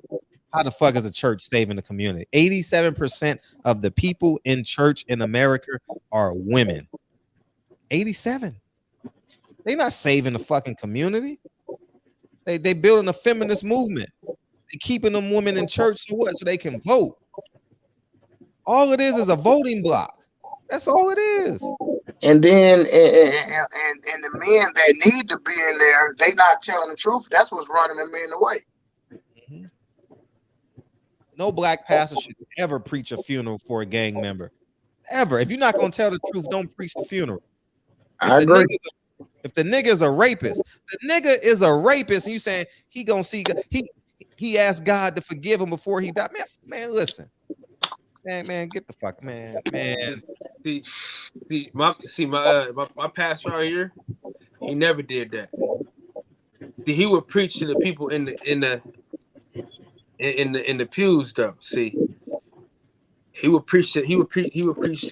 How the fuck is the church saving the community? 87% of the people in church in America are women. 87. They're not saving the fucking community. They building a feminist movement. They keeping them women in church so what? So they can vote. All it is a voting block. That's all it is. And then and the men that need to be in there, they not telling the truth. That's what's running the men away. Mm-hmm. No black pastor should ever preach a funeral for a gang member. Ever. If you're not going to tell the truth, don't preach the funeral. I agree. If the nigga is a rapist, and you saying he gonna see he asked God to forgive him before he died. Man, listen. Man, get the fuck, man. See, my pastor right here, he never did that. He would preach to the people in the pews though. See, he would preach to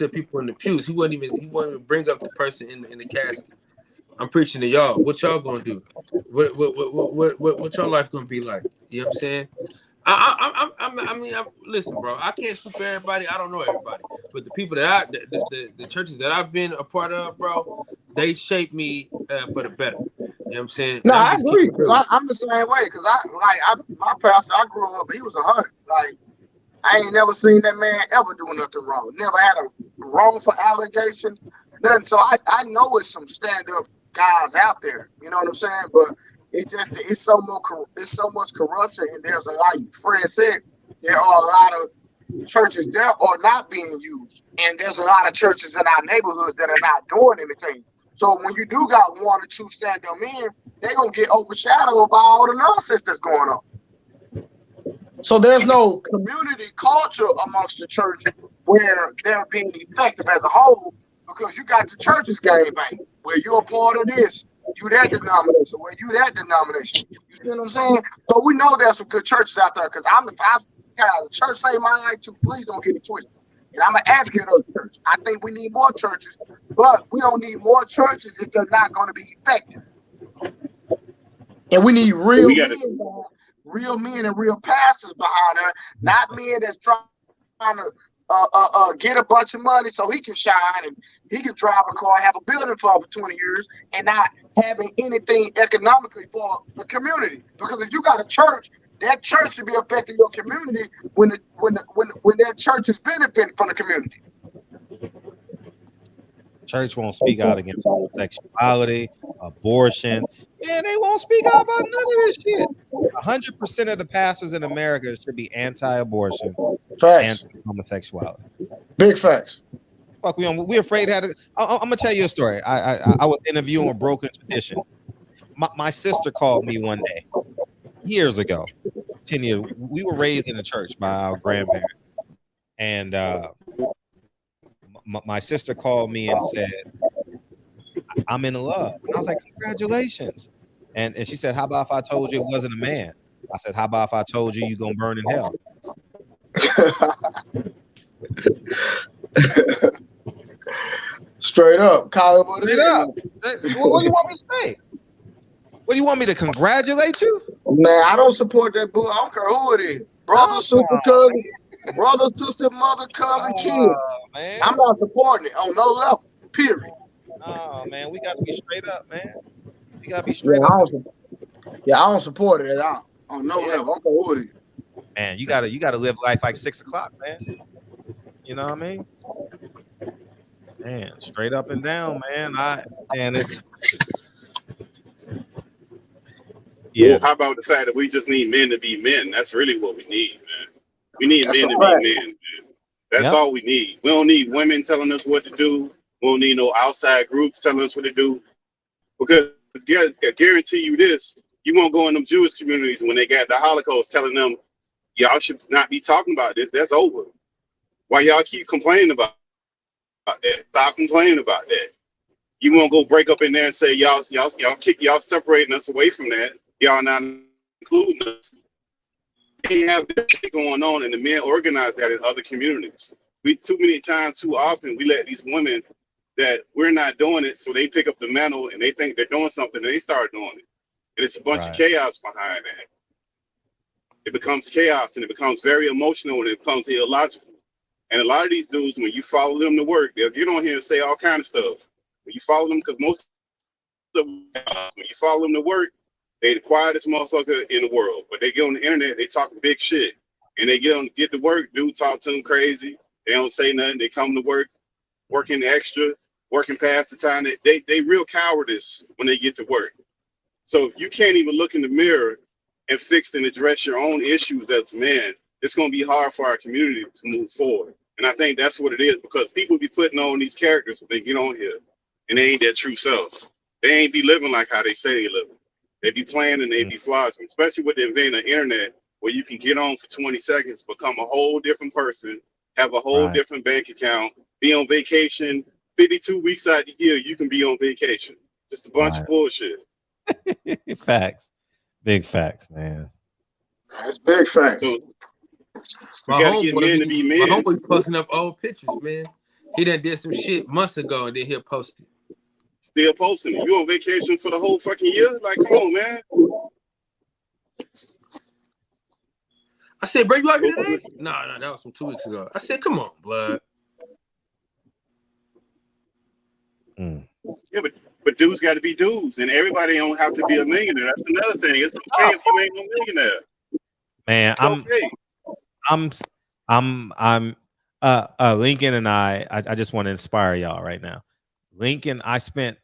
people in the pews. He wouldn't even bring up the person in the casket. I'm preaching to y'all. What y'all gonna do? What your life gonna be like? You know what I'm saying? I mean, listen, bro. I can't speak for everybody. I don't know everybody, but the people that the churches that I've been a part of, bro, they shaped me for the better. You know what I'm saying? No, I agree. I'm the same way because my pastor, I grew up, he was 100. Like, I ain't never seen that man ever do nothing wrong. Never had a wrongful allegation, nothing. So I know it's some stand-up guys out there. You know what I'm saying? But it's so much corruption, and there's a lot. Fred said there are a lot of churches there are not being used, and there's a lot of churches in our neighborhoods that are not doing anything. So when you do got one or two stand-up men, they're gonna get overshadowed by all the nonsense that's going on. So there's no community culture amongst the church where they're being effective as a whole, because you got the churches gang bang, where you're a part of this, you that denomination, where you that denomination. You see what I'm saying? So we know there's some good churches out there, because the church say mine too. Please don't get it twisted. And I'm an advocate of the church. I think we need more churches, but we don't need more churches if they're not going to be effective. And we need real men and real pastors behind her, not men that's trying to get a bunch of money so he can shine and he can drive a car, have a building for 20 years, and not having anything economically for the community. Because if you got a church, that church should be affecting your community when that church is benefiting from the community. Church won't speak out against homosexuality, abortion. Man, they won't speak out about none of this shit. 100% of the pastors in America should be anti-abortion, anti-homosexuality. Big facts. Fuck, we afraid to have to. I'm gonna tell you a story. I was interviewing a Broken Tradition. My sister called me one day, years ago, 10 years. We were raised in the church by our grandparents, and my sister called me and said, I'm in love. And I was like, congratulations. And she said, how about if I told you it wasn't a man? I said, how about if I told you you're going to burn in hell? Straight up. Kyle, what Straight up. What do you want me to say? What do you want me to congratulate you? Man, I don't support that book. I don't care who it is. Brother, sister, cousin, brother, sister, mother, cousin, kid. Man. I'm not supporting it on no level. Period. Oh man, we got to be straight up, man. We got to be straight up. I don't support it at all. On no level. I don't care who it is. Man, you gotta live life like 6 o'clock, man. You know what I mean? Man, straight up and down, man. Well, how about the fact that we just need men to be men? That's really what we need, man. We need men to be men, man. That's all we need. We don't need women telling us what to do. We don't need no outside groups telling us what to do. Because I guarantee you this, you won't go in them Jewish communities when they got the Holocaust telling them, y'all should not be talking about this. That's over. Why y'all keep complaining about that? Stop complaining about that. You won't go break up in there and say, y'all separating us away from that. Y'all not including us. They have this shit going on, and the men organize that in other communities. We too often we let these women that we're not doing it, so they pick up the mantle and they think they're doing something, and they start doing it. And it's a bunch of chaos behind that. It becomes chaos, and it becomes very emotional, and it becomes illogical. And a lot of these dudes, when you follow them to work, they'll get on here and say all kind of stuff. When you follow them, because most of them, when you follow them to work, they the quietest motherfucker in the world. But they get on the internet, they talk big shit. And they get to work, dude talk to them crazy. They don't say nothing. They come to work, working extra, working past the time. They real cowardice when they get to work. So if you can't even look in the mirror and fix and address your own issues as men, it's going to be hard for our community to move forward. And I think that's what it is, because people be putting on these characters when they get on here, and they ain't their true selves. They ain't be living like how they say they live. They be playing and they be flossing, especially with the invention of the internet, where you can get on for 20 seconds, become a whole different person, have a whole different bank account, be on vacation. 52 weeks out of the year, you can be on vacation. Just a bunch of bullshit. Facts. Big facts, man. That's big facts. So we gotta get men to be men. My homeboy posting up old pictures, man. He done did some shit months ago and then he'll post it. Still posting it. You on vacation for the whole fucking year? Like, come on, man. I said, bro, you out here today? No, that was from 2 weeks ago. I said, come on, blood. Yeah, but dudes got to be dudes, and everybody don't have to be a millionaire. That's another thing. It's okay if you ain't no millionaire. Man, Lincoln and I just want to inspire y'all right now. Lincoln, I spent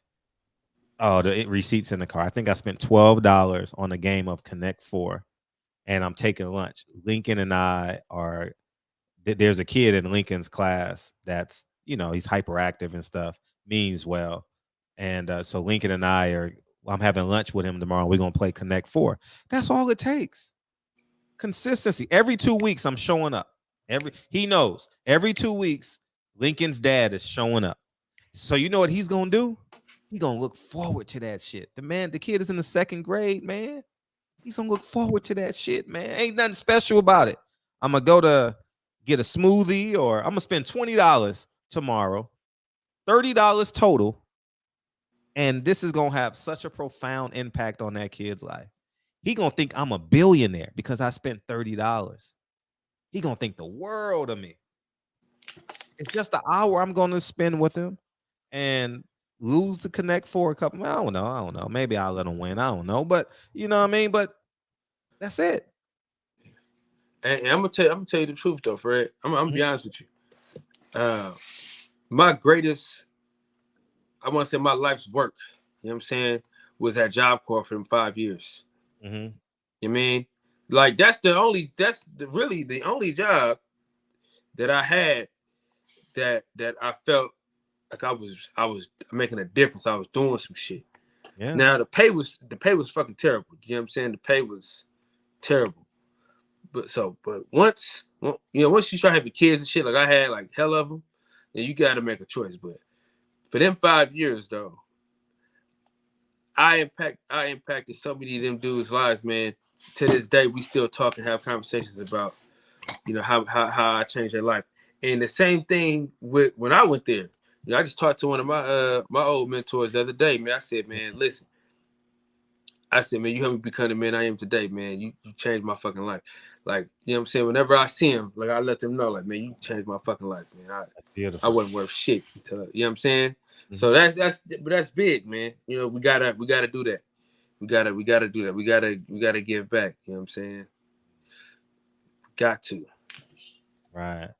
the receipts in the car. I think I spent $12 on a game of Connect 4, and I'm taking lunch. Lincoln and I there's a kid in Lincoln's class that's, he's hyperactive and stuff, means well. And so Lincoln and I'm having lunch with him tomorrow. We're going to play Connect 4. That's all it takes. Consistency. Every 2 weeks, I'm showing up. He knows. Every 2 weeks, Lincoln's dad is showing up. So you know what he's going to do? He's going to look forward to that shit. The kid is in the 2nd grade, man. He's going to look forward to that shit, man. Ain't nothing special about it. I'm going to go to get a smoothie, or I'm going to spend $20 tomorrow, $30 total. And this is going to have such a profound impact on that kid's life. He going to think I'm a billionaire because I spent $30. He going to think the world of me. it's just the hour I'm going to spend with him and lose the connect for a couple. I don't know. Maybe I'll let him win. I don't know. But you know what I mean? But that's it. And I'm gonna tell you the truth though, Fred. I'm gonna be honest with you. My greatest, I want to say my life's work, you know what I'm saying, was at Job Corps for them 5 years. Mm-hmm. You mean? Like that's really the only job that I had that I felt like I was making a difference. I was doing some shit. Yeah. Now the pay was fucking terrible. You know what I'm saying? The pay was terrible. But once you start having kids and shit, like I had like hell of them, then you got to make a choice. But for them 5 years though, I impacted so many of them dudes' lives, man. To this day, we still talk and have conversations about, how I changed their life. And the same thing with when I went there. I just talked to one of my old mentors the other day, man. I said, man, listen. I said, man, you helped me become the man I am today, man. You changed my fucking life. Like, you know what I'm saying? Whenever I see him, like, I let them know, like, man, you changed my fucking life, man. That's beautiful. I wasn't worth shit until, you know what I'm saying? Mm-hmm. So that's big, man. We gotta do that. We gotta do that. We gotta give back. You know what I'm saying? Got to. Right.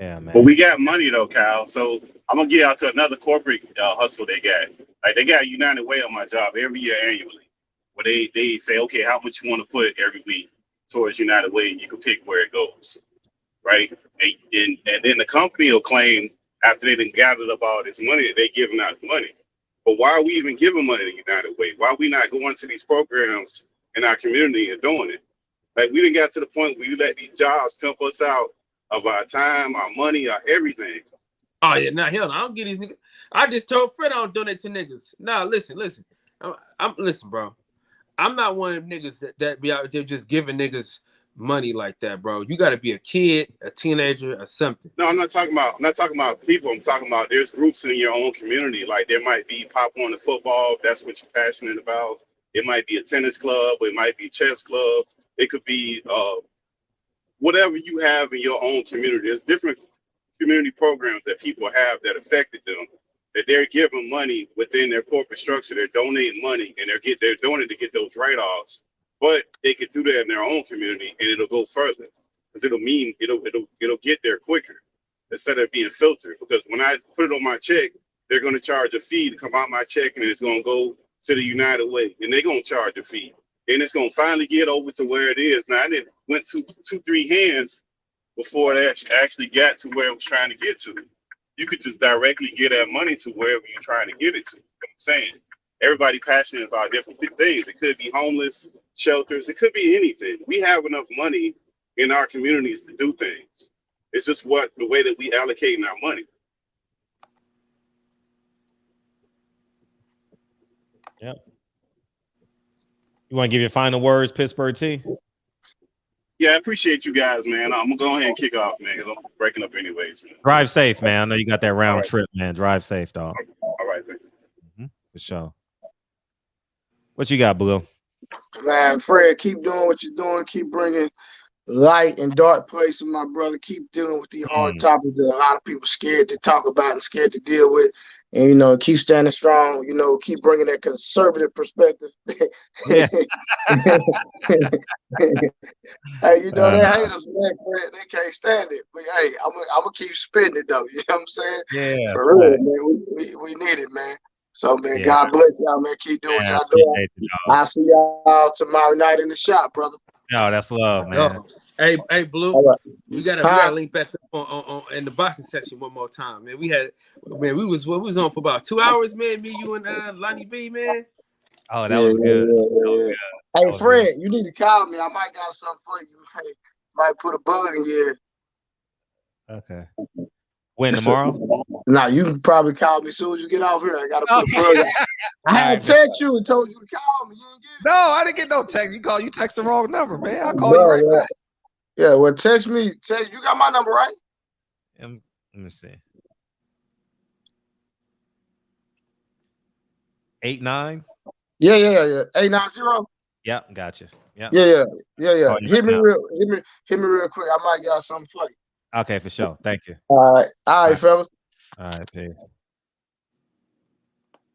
Yeah, man. But we got money though, Kyle. So I'm gonna get out to another corporate hustle they got. Like they got United Way on my job every year annually, where they say, okay, how much you want to put every week towards United Way, and you can pick where it goes, right? And then the company will claim after they done gathered up all this money that they giving out money. But why are we even giving money to United Way? Why are we not going to these programs in our community and doing it? Like we done got to the point where you let these jobs pimp us out of our time, our money, our everything. Oh yeah, now hell, I don't get these niggas. I just told Fred I don't donate to niggas. Nah, listen. Listen, bro. I'm not one of them niggas that be out there just giving niggas money like that, bro. You got to be a kid, a teenager, or something. No, I'm not talking about people. I'm talking about there's groups in your own community. Like there might be pop on the football if that's what you're passionate about. It might be a tennis club. It might be chess club. It could be whatever you have in your own community. There's different community programs that people have that affected them, that they're giving money within their corporate structure. They're donating money and they're doing it to get those write-offs, but they could do that in their own community and it'll go further because it'll get there quicker instead of being filtered. Because when I put it on my check, they're going to charge a fee to come out my check and it's going to go to the United Way and they're going to charge a fee and it's going to finally get over to where it is. Now, it went to 2-3 hands before it actually got to where it was trying to get to. You could just directly get that money to wherever you're trying to get it to. You know what I'm saying? Everybody passionate about different things. It could be homeless shelters. It could be anything. We have enough money in our communities to do things. It's just the way that we allocating our money. Yep. You want to give your final words, Pittsburgh T? Yeah, I appreciate you guys, man. I'm gonna go ahead and kick off, man, because I'm breaking up anyways, man. Drive safe, man. I know you got that round trip, man. Drive safe, dog. All right, thank you. For sure. What you got, Blue? Man, Fred, keep doing what you're doing. Keep bringing light and dark places, my brother. Keep dealing with these hard topics that a lot of people scared to talk about and scared to deal with. And, keep standing strong, keep bringing that conservative perspective. Yeah. Hey, they hate us, man, Fred. They can't stand it. But, hey, I'm going to keep spitting it, though. You know what I'm saying? Yeah. For real, man. We need it, man. So, man, yeah. God bless y'all, man. Keep doing what y'all doing. I'll see y'all tomorrow night in the shop, brother. No, that's love, man. Hey, Blue, right. we gotta link back up on in the boxing section one more time, man. We was on for about 2 hours, man. Me, you, and Lonnie B, man. Oh, that was good. That was good. Hey, Fred, you need to call me. I might got something for you. Hey, might put a bug in here. Okay. When, tomorrow? Nah, you can probably call me as soon as you get off here. I gotta put a bug in. I had to text you and told you to call me. You didn't get it. No, I didn't get no text. You text the wrong number, man. I'll call you right back. Yeah, well, text me. You got my number, right? Let me see. 89? Yeah. 890? Yep, gotcha. Yep. Yeah. Hit me real quick. I might got something for you. Okay, for sure. Thank you. All right, fellas. All right, peace.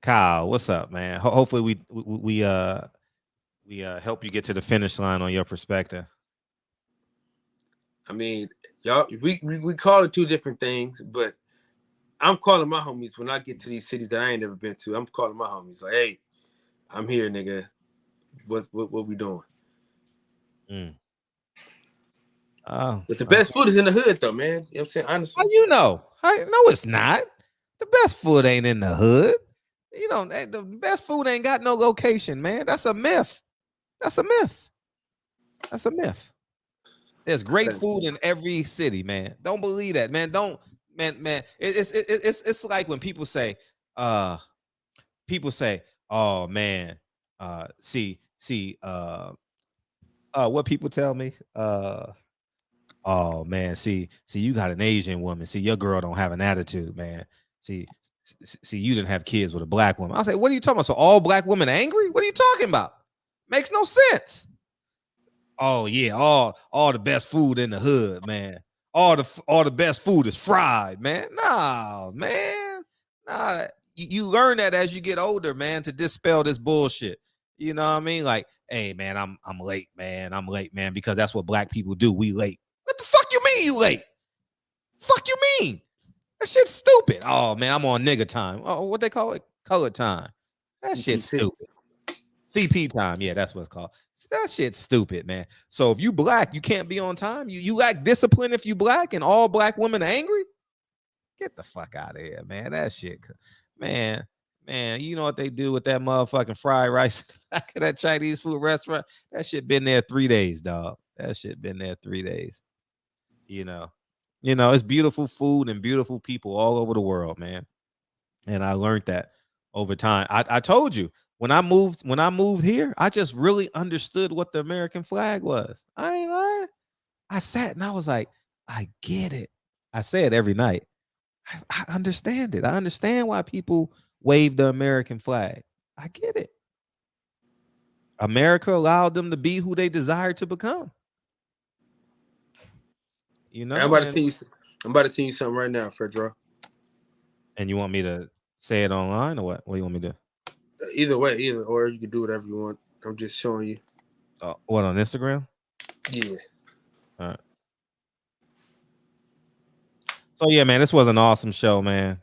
Kyle, what's up, man? Hopefully we help you get to the finish line on your perspective. I mean, y'all, we call it two different things, but I'm calling my homies when I get to these cities that I ain't never been to. I'm calling my homies like, hey, I'm here, nigga. What we doing? But the best food is in the hood, though, man. You know what I'm saying? Honestly. How you know? No, it's not. The best food ain't in the hood. You know, the best food ain't got no location, man. That's a myth. That's a myth. That's a myth. There's great food in every city, man. Don't believe that, man. Don't, man. It's like when people say, oh man, what people tell me, oh man, see, you got an Asian woman. See, your girl don't have an attitude, man. See, you didn't have kids with a black woman. I say, what are you talking about? So all black women angry? What are you talking about? Makes no sense. Oh yeah, all the best food in the hood, man. All the best food is fried, man. Nah, man. Nah, you learn that as you get older, man, to dispel this bullshit. You know what I mean? Like, hey, man, I'm late, man. I'm late, man, because that's what black people do. We late. What the fuck you mean you late? Fuck you mean? That shit's stupid. Oh man, I'm on nigga time. Oh, what they call it? Color time. That shit's stupid. CP time. Yeah, that's what it's called. That shit's stupid, man. So if you black, you can't be on time. You lack discipline if you black, and all black women are angry. Get the fuck out of here, man. That shit, man. You know what they do with that motherfucking fried rice back of that Chinese food restaurant? That shit been there 3 days, dog. That shit been there 3 days. You know, it's beautiful food and beautiful people all over the world, man. And I learned that over time. I told you when I moved here, I just really understood what the American flag was. I ain't lying. I sat and I was like, I get it. I say it every night. I understand it. I understand why people wave the American flag. I get it. America allowed them to be who they desired to become. You know, I'm about to send you something right now, Fredro. And you want me to say it online or what? What do you want me to do? Either way, or you can do whatever you want. I'm just showing you. What, on Instagram? Yeah. All right. So yeah, man, this was an awesome show, man.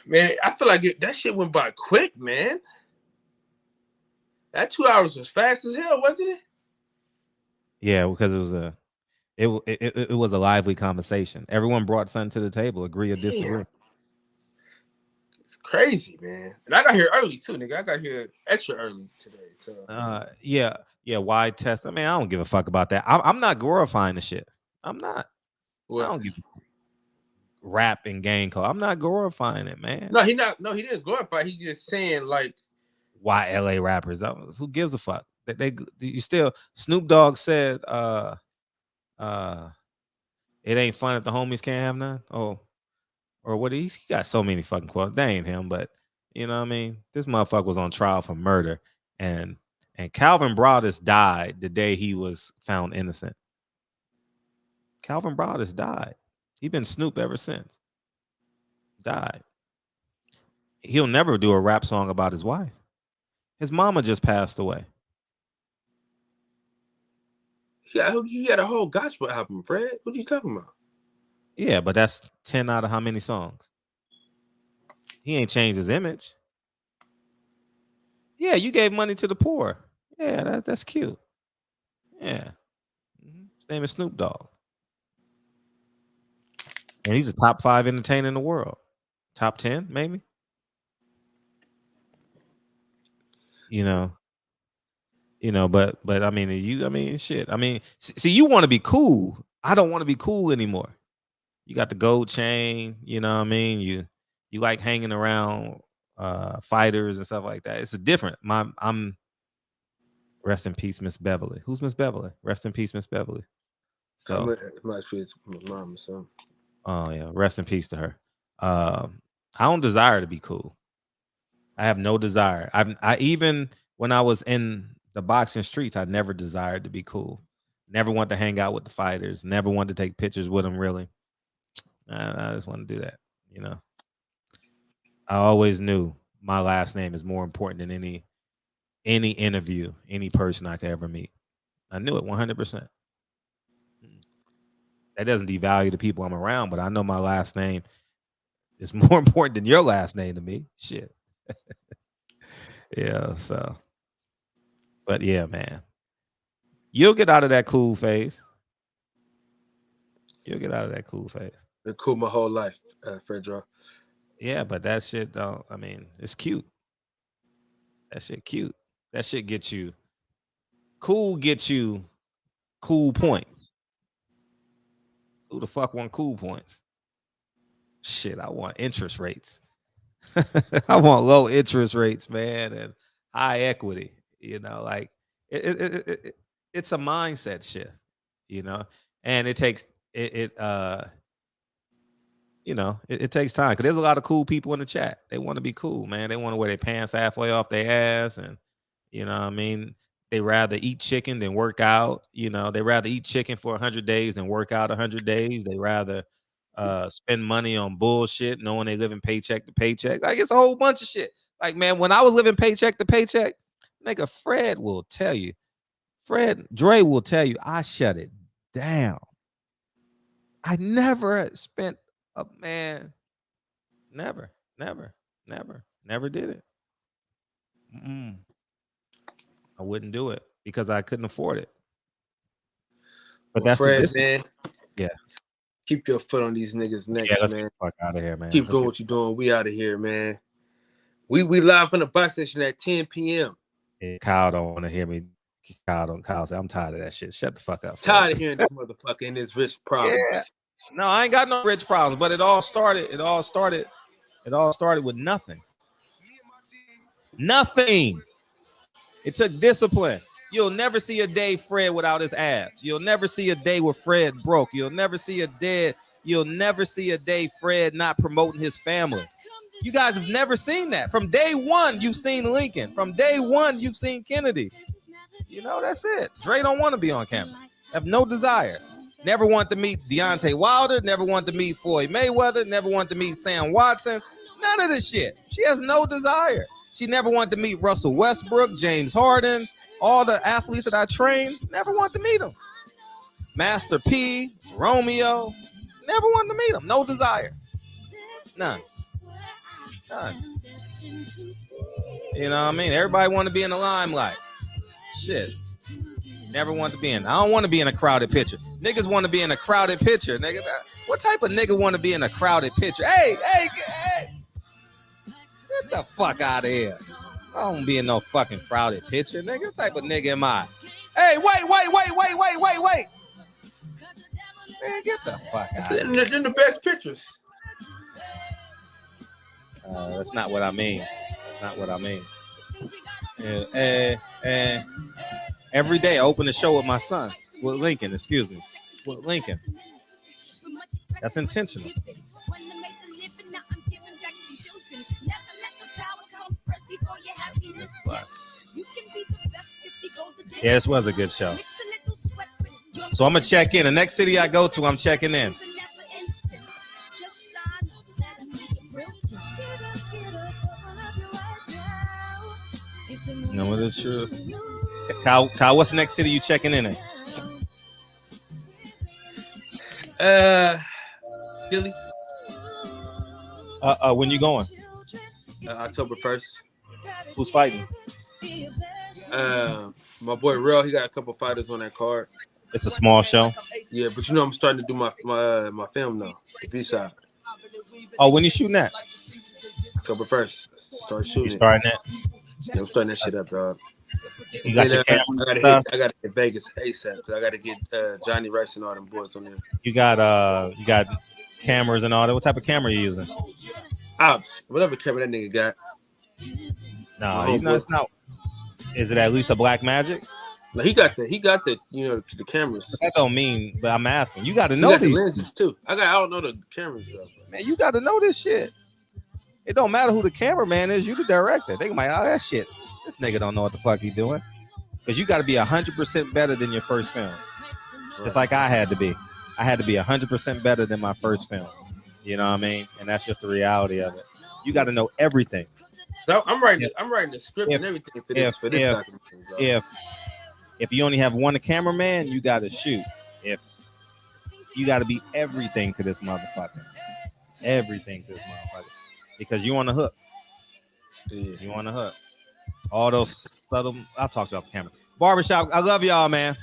Man, I feel like that shit went by quick, man. That 2 hours was fast as hell, wasn't it? Yeah, because it was a lively conversation. Everyone brought something to the table, agree or disagree. It's crazy, man. And I got here early too, nigga. I got here extra early today. So yeah. Why test? I mean, I don't give a fuck about that. I'm not glorifying the shit. I'm not. What? I don't give rap and gang code. I'm not glorifying it, man. No, he didn't glorify. He's just saying like why LA rappers. Who gives a fuck? You still Snoop Dogg said it ain't fun if the homies can't have none. Oh, or what he got so many fucking quotes. They ain't him, but you know what I mean? This motherfucker was on trial for murder, and Calvin Broadus died the day he was found innocent. Calvin Broadus died. He been Snoop ever since. Died. He'll never do a rap song about his wife. His mama just passed away. He had a whole gospel album, Fred. What are you talking about? Yeah, but that's 10 out of how many songs? He ain't changed his image. Yeah, you gave money to the poor. Yeah, that's cute. Yeah. His name is Snoop Dogg. And he's a top 5 entertainer in the world. Top 10, maybe. You know, but I mean, shit. I mean, see, you want to be cool. I don't want to be cool anymore. You got the gold chain, you know what I mean? You like hanging around fighters and stuff like that. It's different. I'm rest in peace, Miss Beverly. Who's Miss Beverly? Rest in peace, Miss Beverly. So my mom or something. Oh yeah, rest in peace to her. I don't desire to be cool. I have no desire. I even when I was in the boxing streets, I never desired to be cool. Never wanted to hang out with the fighters. Never wanted to take pictures with them. Really, I just want to do that. You know, I always knew my last name is more important than any interview, any person I could ever meet. I knew it 100%. That doesn't devalue the people I'm around, but I know my last name is more important than your last name to me. Shit. Yeah, so. But yeah, man. You'll get out of that cool phase. You'll get out of that cool phase. Been cool my whole life, Fredro. Yeah, but that shit don't, I mean, it's cute. That shit cute. That shit gets you cool points. Who the fuck want cool points? Shit, I want interest rates. I want low interest rates, man, and high equity. You know, like it's a mindset shift, you know, and it takes it takes time because there's a lot of cool people in the chat. They want to be cool, man. They want to wear their pants halfway off their ass, and you know what I mean. They rather eat chicken than work out. You know, they rather eat chicken for 100 days than work out 100 days. They rather spend money on bullshit, knowing they living paycheck to paycheck. Like it's a whole bunch of shit. Like, man, when I was living paycheck to paycheck, nigga, Fred will tell you. Dre will tell you, I shut it down. I never spent a man. Never did it. I wouldn't do it because I couldn't afford it. But that's Fred, man. Yeah. Keep your foot on these niggas' necks, let's man. get the fuck out of here, man. Keep doing what you're doing. We out of here, man. We live from the bus station at 10 p.m. Yeah, Kyle don't want to hear me. Kyle say, I'm tired of that shit. Shut the fuck up. Tired of hearing this motherfucker and his rich problems. Yeah. No, I ain't got no rich problems, but it all started with nothing. Nothing. It took discipline. You'll never see a day Fred without his abs. You'll never see a day where Fred broke. You'll never see a day Fred not promoting his family. You guys have never seen that. From day one, you've seen Lincoln. From day one, you've seen Kennedy. You know, that's it. Dre don't want to be on camera. Have no desire. Never want to meet Deontay Wilder. Never want to meet Floyd Mayweather. Never want to meet Sam Watson. None of this shit. She has no desire. She never wanted to meet Russell Westbrook, James Harden, all the athletes that I trained. Never want to meet them. Master P, Romeo. Never wanted to meet them. No desire. None. You know what I mean? Everybody want to be in the limelight. Shit. Never want to be in. I don't want to be in a crowded picture. Niggas want to be in a crowded picture. Nigga, what type of nigga want to be in a crowded picture? Hey. Get the fuck out of here. I don't be in no fucking crowded picture, nigga. What type of nigga am I? Hey, wait. Man, get the fuck out of here. In the best pictures. That's not what I mean. Every day I open the show with my son. With Lincoln. That's intentional. Yeah, this was a good show. So I'm gonna check in. The next city I go to, I'm checking in. No, what is true? Kyle, what's the next city you checking in at? Philly. When you going? October 1st. Who's fighting? My boy Real, he got a couple fighters on that card. It's a small show. Yeah, but you know I'm starting to do my film now, the B-side. Oh, when you shooting that? October 1st. Start shooting. You starting that? Yeah, I'm starting that shit up, dog. You got your camera? I gotta hit Vegas ASAP because I gotta get Johnny Rice and all them boys on there. You got cameras and all that. What type of camera are you using? Whatever camera that nigga got. No, it's not. Is it at least a Black Magic? No, he got the the cameras. That don't mean, but I'm asking. You got to know these lenses too. I don't know the cameras though. Man, you got to know this shit. It don't matter who the cameraman is. You the director. They might, that shit. This nigga don't know what the fuck he's doing. Because you got to be 100% better than your first film. Right. It's like I had to be. I had to be 100% better than my first film. You know what I mean? And that's just the reality of it. You got to know everything. So I'm writing the script and everything for this documentary, bro. If you only have one cameraman, you got to shoot. If you got to be everything to this motherfucker, because you on the hook. Yeah. You on the hook. All those subtle. I'll talk to you off the camera. Barbershop. I love y'all, man.